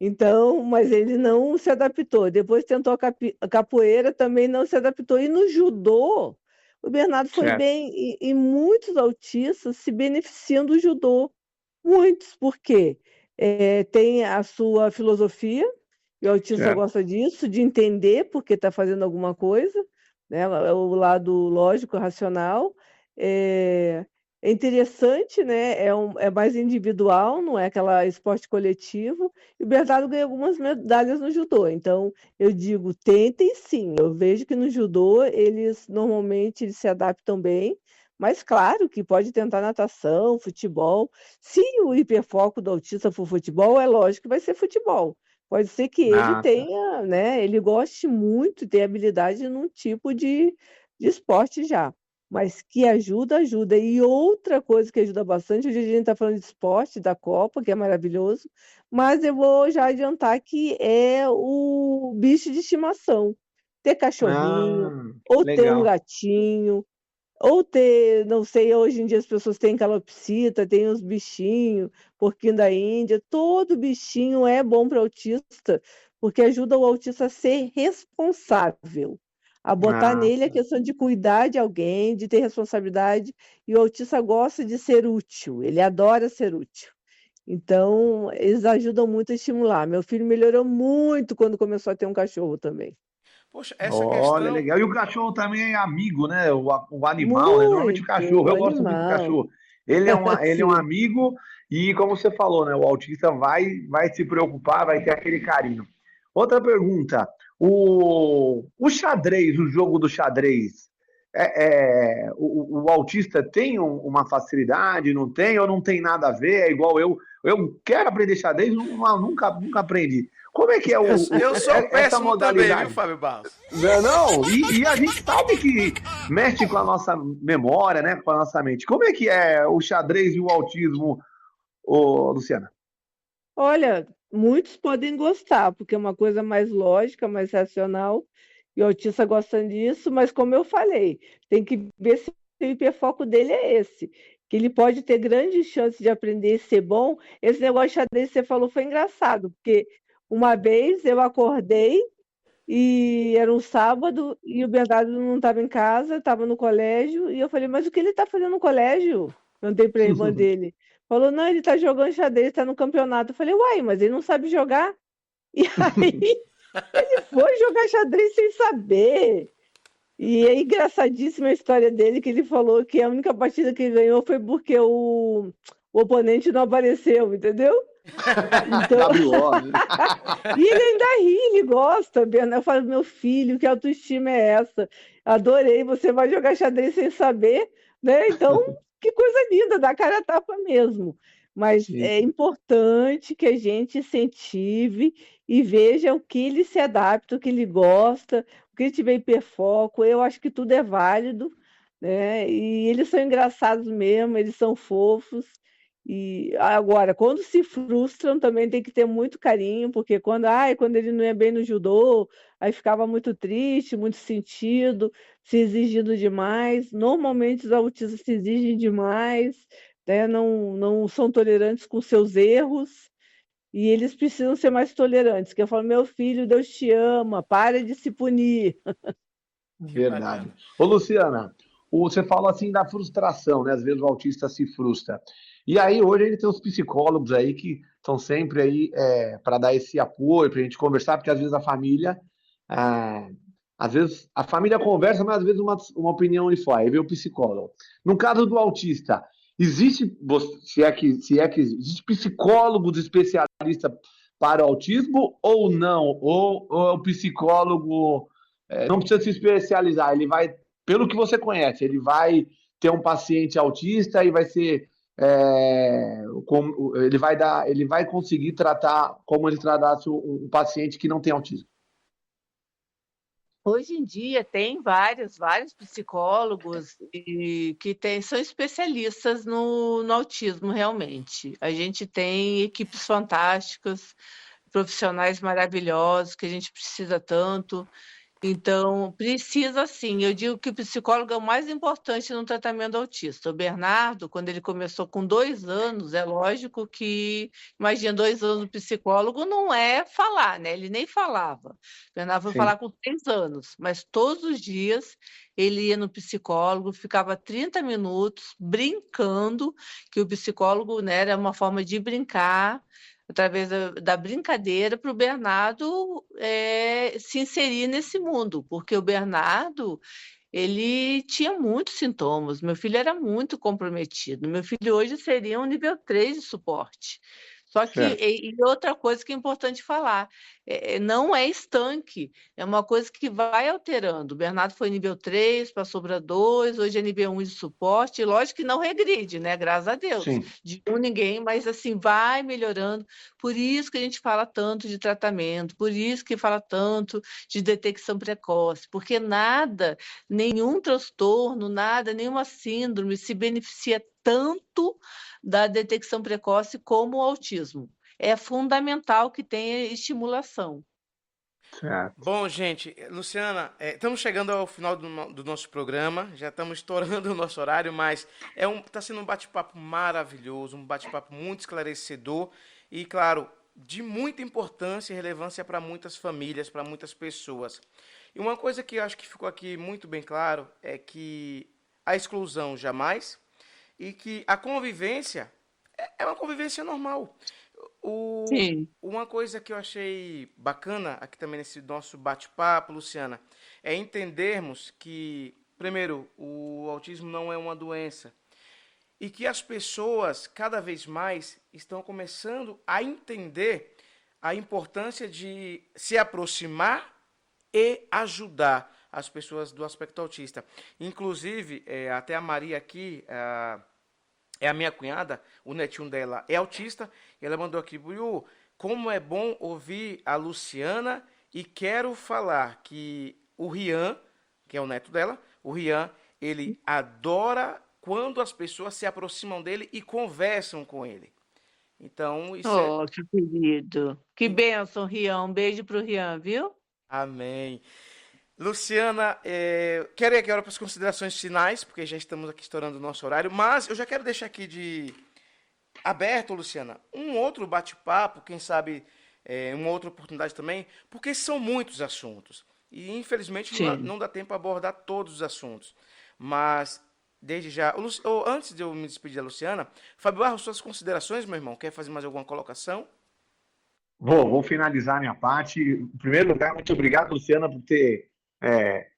Então, mas ele não se adaptou. Depois tentou a capoeira, também não se adaptou. E no judô, o Bernardo foi Certo. bem, e muitos autistas se beneficiam do judô. Muitos, por quê? Tem a sua filosofia, e o autista Certo. gosta disso, de entender porque está fazendo alguma coisa, né? É o lado lógico, racional. É, é interessante, né? É mais individual, não é aquela esporte coletivo. E o Bernardo ganhou algumas medalhas no judô. Então, eu digo, tentem sim. Eu vejo que no judô eles se adaptam bem. Mas claro que pode tentar natação, futebol. Se o hiperfoco do autista for futebol, é lógico que vai ser futebol. Pode ser que ele Ah, tá. tenha, né? Ele goste muito, tenha habilidade num tipo de esporte já. Mas que ajuda, ajuda. E outra coisa que ajuda bastante, hoje a gente está falando de esporte, da Copa, que é maravilhoso, mas eu vou já adiantar que é o bicho de estimação. Ter cachorrinho, Ah, ou ter um legal. gatinho, ou ter, não sei, hoje em dia as pessoas têm calopsita, tem os bichinhos, porquinho da Índia, todo bichinho é bom para autista, porque ajuda o autista a ser responsável, a botar Ah, nele a questão de cuidar de alguém, de ter responsabilidade, e o autista gosta de ser útil, ele adora ser útil. Então, eles ajudam muito a estimular. Meu filho melhorou muito quando começou a ter um cachorro também. Poxa, essa olha, questão. legal. E o cachorro também é amigo, né? O animal, né? Normalmente o Muito, cachorro, o eu gosto muito do animal. cachorro. Ele é um Sim. amigo e, como você falou, né? O autista vai se preocupar, vai ter aquele carinho. Outra pergunta: o xadrez, o jogo do xadrez, o autista tem uma facilidade, não tem, ou não tem nada a ver? É igual eu. Eu quero aprender xadrez, nunca aprendi. Como é que é Eu sou essa péssimo também, viu, modalidade? Fábio Barros? Não, não. E a gente sabe que mexe com a nossa memória, né? Com a nossa mente. Como é que é o xadrez e o autismo, Luciana? Olha, muitos podem gostar, porque é uma coisa mais lógica, mais racional, e o autista gosta disso, mas como eu falei, tem que ver se o hiperfoco dele é esse, que ele pode ter grandes chances de aprender e ser bom. Esse negócio de xadrez que você falou foi engraçado, porque uma vez eu acordei e era um sábado e o Bernardo não estava em casa, estava no colégio, e eu falei, mas o que ele está fazendo no colégio? Perguntei para a irmã dele. Falou, não, ele está jogando xadrez, está no campeonato. Eu falei, uai, mas ele não sabe jogar. E aí ele foi jogar xadrez sem saber. E é engraçadíssima a história dele, que ele falou que a única partida que ele ganhou foi porque o oponente não apareceu, entendeu? Então, WO, né? e ele ainda ri, ele gosta, Bernardo. Eu falo, meu filho, que autoestima é essa? Adorei, você vai jogar xadrez sem saber, né? Então, que coisa linda, dá cara a tapa mesmo. Mas Sim. é importante que a gente incentive e veja o que ele se adapta, o que ele gosta, o que ele tiver hiperfoco. Eu acho que tudo é válido, né? E eles são engraçados mesmo, eles são fofos. E agora, quando se frustram, também tem que ter muito carinho, porque quando ele não ia bem no judô, aí ficava muito triste, muito sentido, se exigindo demais. Normalmente os autistas se exigem demais, né? Não são tolerantes com seus erros, e eles precisam ser mais tolerantes. Que eu falo, meu filho, Deus te ama, para de se punir. Que bacana. Verdade. Ô, Luciana, você fala assim da frustração, né? Às vezes o autista se frustra. E aí, hoje, ele tem os psicólogos aí que estão sempre aí para dar esse apoio, para a gente conversar, porque às vezes ah, às vezes a família conversa, mas às vezes uma opinião uniforme. Aí vem o psicólogo. No caso do autista, existe, se é que existe psicólogos especialistas para o autismo ou não? Ou é o psicólogo não precisa se especializar, ele vai, pelo que você conhece, ele vai ter um paciente autista e vai ser ele vai conseguir tratar como ele tratasse um paciente que não tem autismo. Hoje em dia tem vários psicólogos são especialistas no autismo, realmente. A gente tem equipes fantásticas, profissionais maravilhosos que a gente precisa tanto. Então, precisa sim. Eu digo que o psicólogo é o mais importante no tratamento do autista. O Bernardo, quando ele começou com 2 anos, é lógico que, imagina, 2 anos do psicólogo não é falar, né? Ele nem falava. O Bernardo foi Sim, falar com 3 anos, mas todos os dias ele ia no psicólogo, ficava 30 minutos brincando, que o psicólogo, né, era uma forma de brincar através da brincadeira para o Bernardo se inserir nesse mundo, porque o Bernardo ele tinha muitos sintomas. Meu filho era muito comprometido. Meu filho hoje seria um nível 3 de suporte. Só que, certo. e outra coisa que é importante falar, não é estanque, é uma coisa que vai alterando. O Bernardo foi nível 3, passou para 2, hoje é nível 1 de suporte, e lógico que não regride, né? Graças a Deus. Sim, De um ninguém, mas assim, vai melhorando. Por isso que a gente fala tanto de tratamento, por isso que fala tanto de detecção precoce, porque nada, nenhum transtorno, nada, nenhuma síndrome se beneficia tanto da detecção precoce como o autismo. É fundamental que tenha estimulação. certo. Bom, gente, Luciana, estamos chegando ao final do nosso programa, já estamos estourando o nosso horário, mas tá sendo um bate-papo maravilhoso, um bate-papo muito esclarecedor e, claro, de muita importância e relevância para muitas famílias, para muitas pessoas. E uma coisa que eu acho que ficou aqui muito bem claro é que a exclusão jamais e que a convivência é uma convivência normal. O- Sim. uma coisa que eu achei bacana aqui também nesse nosso bate-papo, Luciana, é entendermos que, primeiro, o autismo não é uma doença e que as pessoas cada vez mais estão começando a entender a importância de se aproximar e ajudar as pessoas do aspecto autista. Inclusive, até a Maria aqui, é a minha cunhada, o netinho dela é autista, e ela mandou aqui, Buiu, como é bom ouvir a Luciana e quero falar que o Rian, que é o neto dela, o Rian, ele adora quando as pessoas se aproximam dele e conversam com ele. Então, isso é... Oh, que querido. Que bênção, Rian. Um beijo para o Rian, viu? Amém. Luciana, quero ir aqui agora para as considerações finais, porque já estamos aqui estourando o nosso horário, mas eu já quero deixar aqui de aberto, Luciana, um outro bate-papo, quem sabe uma outra oportunidade também, porque são muitos assuntos. E infelizmente Sim. não dá tempo para abordar todos os assuntos. Mas, desde já, antes de eu me despedir da Luciana, Fábio Barros, suas considerações, meu irmão, quer fazer mais alguma colocação? Vou finalizar minha parte. Em primeiro lugar, muito obrigado, Luciana, por ter é,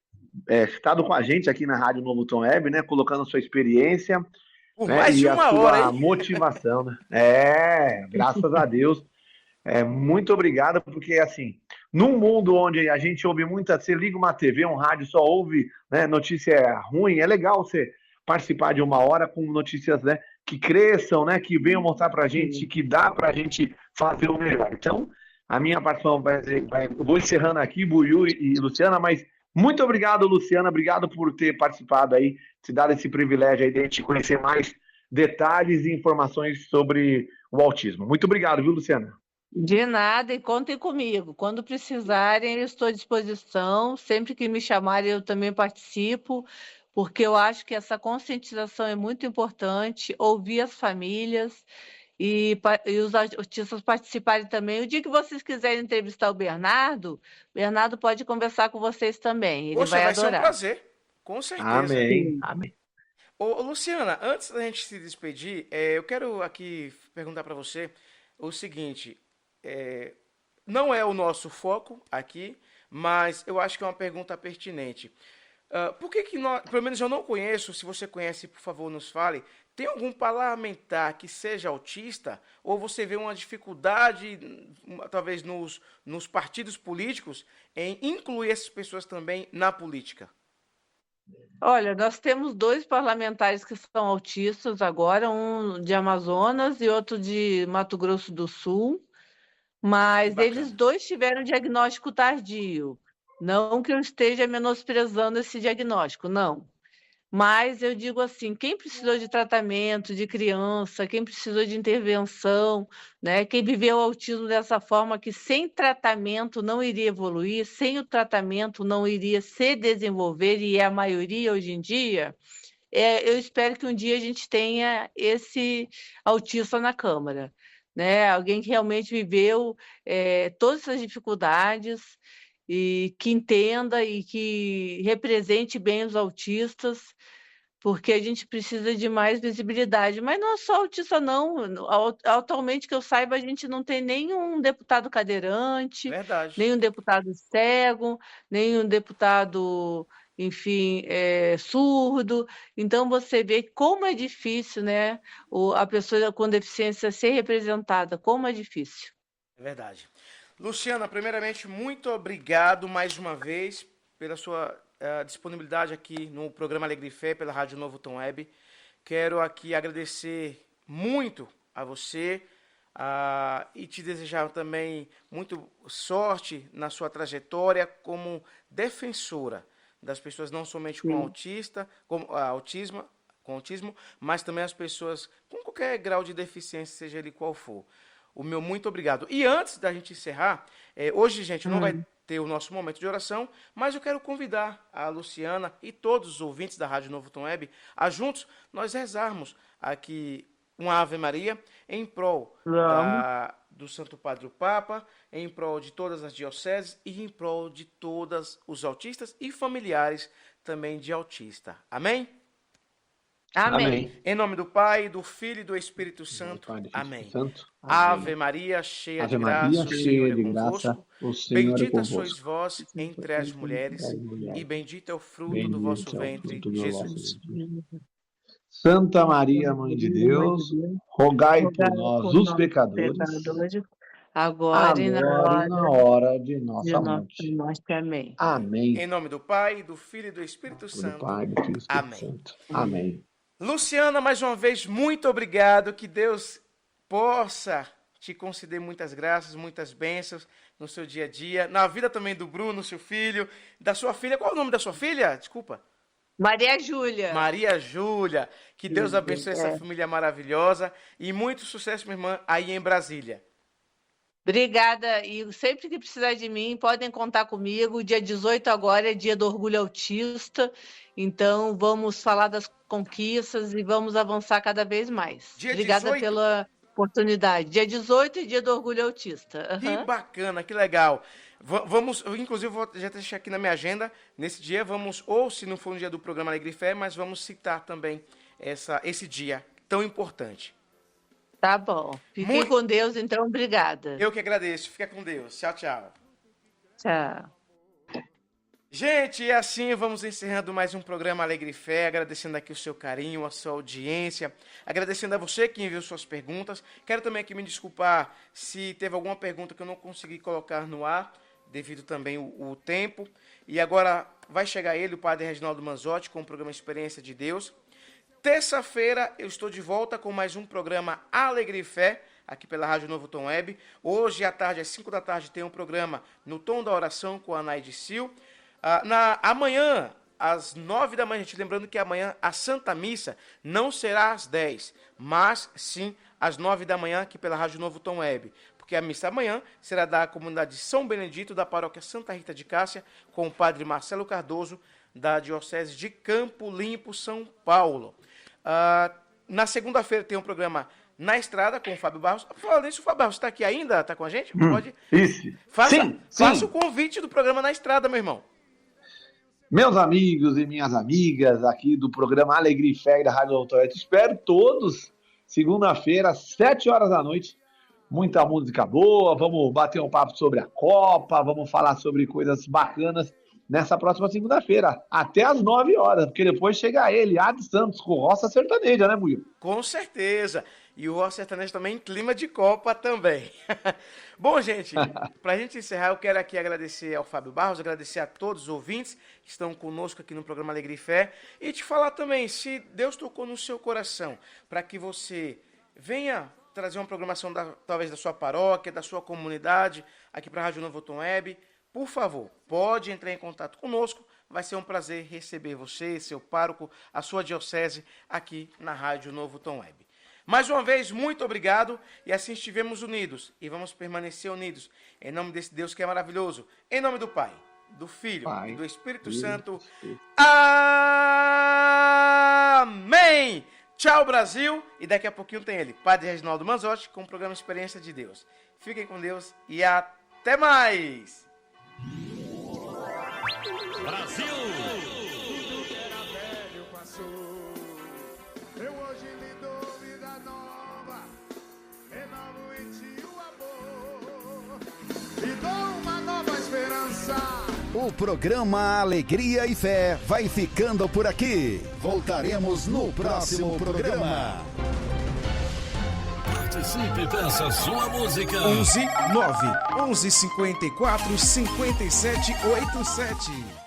estado com a gente aqui na Rádio Novo Tom Web, né? Colocando a sua experiência, Por né? mais de E a uma hora, sua hein? motivação, né? Graças a Deus. Muito obrigado, porque assim, num mundo onde a gente ouve muita, você liga uma TV, um rádio, só ouve, né, notícia ruim, é legal você participar de uma hora com notícias, né, que cresçam, né, que venham mostrar pra gente Sim. que dá pra gente fazer o melhor. Então, a minha participação eu vou encerrando aqui, Buiu e Luciana, mas muito obrigado, Luciana, obrigado por ter participado aí, te dado esse privilégio aí de a gente conhecer mais detalhes e informações sobre o autismo. Muito obrigado, viu, Luciana? De nada, e contem comigo. Quando precisarem, eu estou à disposição. Sempre que me chamarem, eu também participo, porque eu acho que essa conscientização é muito importante. Ouvir as famílias e os artistas participarem também. O dia que vocês quiserem entrevistar o Bernardo pode conversar com vocês também. Ele Poxa, vai vai ser um adorar. prazer, com certeza. Amém. Sim. Amém. Luciana, antes da gente se despedir, eu quero aqui perguntar para você o seguinte: é, não é o nosso foco aqui, mas eu acho que é uma pergunta pertinente. Por que que nós, pelo menos eu não conheço, se você conhece, por favor, nos fale, tem algum parlamentar que seja autista? Ou você vê uma dificuldade, talvez nos partidos políticos, em incluir essas pessoas também na política? Olha, nós temos 2 parlamentares que são autistas agora, um de Amazonas e outro de Mato Grosso do Sul, Que mas eles bacana. dois tiveram diagnóstico tardio. Não que eu esteja menosprezando esse diagnóstico, não. Mas eu digo assim, quem precisou de tratamento de criança, quem precisou de intervenção, né? Quem viveu o autismo dessa forma que sem tratamento não iria evoluir, sem o tratamento não iria se desenvolver, e é a maioria hoje em dia, eu espero que um dia a gente tenha esse autista na Câmara, né? Alguém que realmente viveu todas essas dificuldades e que entenda e que represente bem os autistas, porque a gente precisa de mais visibilidade. Mas não é só autista, não. Atualmente, que eu saiba, a gente não tem nenhum deputado cadeirante, Verdade. nenhum deputado cego, nenhum deputado, enfim, surdo. Então, você vê como é difícil, né, a pessoa com deficiência ser representada, como é difícil. É verdade. Luciana, primeiramente, muito obrigado mais uma vez pela sua disponibilidade aqui no programa Alegre e Fé, pela Rádio Novo Tom Web. Quero aqui agradecer muito a você e te desejar também muito sorte na sua trajetória como defensora das pessoas não somente com autismo, mas também as pessoas com qualquer grau de deficiência, seja ele qual for. O meu muito obrigado. E antes da gente encerrar, hoje, gente, não vai ter o nosso momento de oração, mas eu quero convidar a Luciana e todos os ouvintes da Rádio Novo Tom Web a juntos nós rezarmos aqui uma Ave Maria em prol do Santo Padre o Papa, em prol de todas as dioceses e em prol de todos os autistas e familiares também de autista. Amém? Amém. Em nome do Pai, do Filho e do Espírito Santo. Amém. Ave Maria, cheia de graça, o Senhor é convosco. Bendita sois vós entre as mulheres, e bendito é o fruto do vosso ventre, Jesus. Santa Maria, Mãe de Deus, rogai por nós, os pecadores, agora e na hora de nossa morte. Amém. Amém. Em nome do Pai, do Filho e do Espírito Santo. Amém. Amém. Luciana, mais uma vez, muito obrigado. Que Deus possa te conceder muitas graças, muitas bênçãos no seu dia a dia, na vida também do Bruno, seu filho, da sua filha. Qual é o nome da sua filha? Desculpa. Maria Júlia. Maria Júlia. Que Deus abençoe essa família maravilhosa e muito sucesso, minha irmã, aí em Brasília. Obrigada. E sempre que precisar de mim, podem contar comigo. Dia 18 agora é dia do Orgulho Autista. Então, vamos falar das conquistas e vamos avançar cada vez mais. Obrigada pela oportunidade. Dia 18 é dia do Orgulho Autista. Que bacana, que legal. Vamos, inclusive, vou já deixar aqui na minha agenda, nesse dia vamos, ou se não for no dia do programa Alegre e Fé, mas vamos citar também esse dia tão importante. Tá bom. Fiquem com Deus, então. Obrigada. Eu que agradeço. Fica com Deus. Tchau, tchau. Tchau. Gente, e assim vamos encerrando mais um programa Alegre e Fé, agradecendo aqui o seu carinho, a sua audiência, agradecendo a você que enviou suas perguntas. Quero também aqui me desculpar se teve alguma pergunta que eu não consegui colocar no ar, devido também o tempo. E agora vai chegar ele, o Padre Reginaldo Manzotti, com o programa Experiência de Deus. Terça-feira eu estou de volta com mais um programa Alegre e Fé, aqui pela Rádio Novo Tom Web. Hoje à tarde, às 5 da tarde, tem um programa No Tom da Oração com a Naide Sil. Amanhã, às 9 da manhã, gente, lembrando que amanhã a Santa Missa não será às 10, mas sim às 9 da manhã, aqui pela Rádio Novo Tom Web. Porque a missa amanhã será da comunidade de São Benedito, da paróquia Santa Rita de Cássia, com o padre Marcelo Cardoso, da Diocese de Campo Limpo, São Paulo. Na segunda-feira tem um programa Na Estrada com o Fábio Barros. Falando nisso, o Fábio Barros está aqui ainda? Está com a gente? Pode? Isso. Faça o convite do programa Na Estrada, meu irmão. Meus amigos e minhas amigas aqui do programa Alegre e Fé da Rádio Autoete, espero todos segunda-feira, às 7 horas da noite. Muita música boa, vamos bater um papo sobre a Copa, vamos falar sobre coisas bacanas nessa próxima segunda-feira, até às 9 horas, porque depois chega ele, Adi Santos, com Roça Sertaneja, né, Murilo? Com certeza. E o Roça Sertaneja também em clima de Copa também. Bom, gente, para a gente encerrar, eu quero aqui agradecer ao Fábio Barros, agradecer a todos os ouvintes que estão conosco aqui no programa Alegre e Fé, e te falar também, se Deus tocou no seu coração, para que você venha trazer uma programação talvez da sua paróquia, da sua comunidade, aqui para a Rádio Novo Tom Web, por favor, pode entrar em contato conosco. Vai ser um prazer receber você, seu pároco, a sua diocese aqui na Rádio Novo Tom Web. Mais uma vez, muito obrigado, e assim estivemos unidos e vamos permanecer unidos em nome desse Deus que é maravilhoso, em nome do Pai, do Filho e do Espírito Santo. Amém! Tchau, Brasil, e daqui a pouquinho tem ele, Padre Reginaldo Manzotti, com o programa Experiência de Deus. Fiquem com Deus e até mais! Brasil! Tudo que era velho passou. Eu hoje lhe dou vida nova. Renovo em ti o amor. E dou uma nova esperança. O programa Alegria e Fé vai ficando por aqui. Voltaremos no próximo programa. Participe, peça sua música. 11 9 11 54 57 87.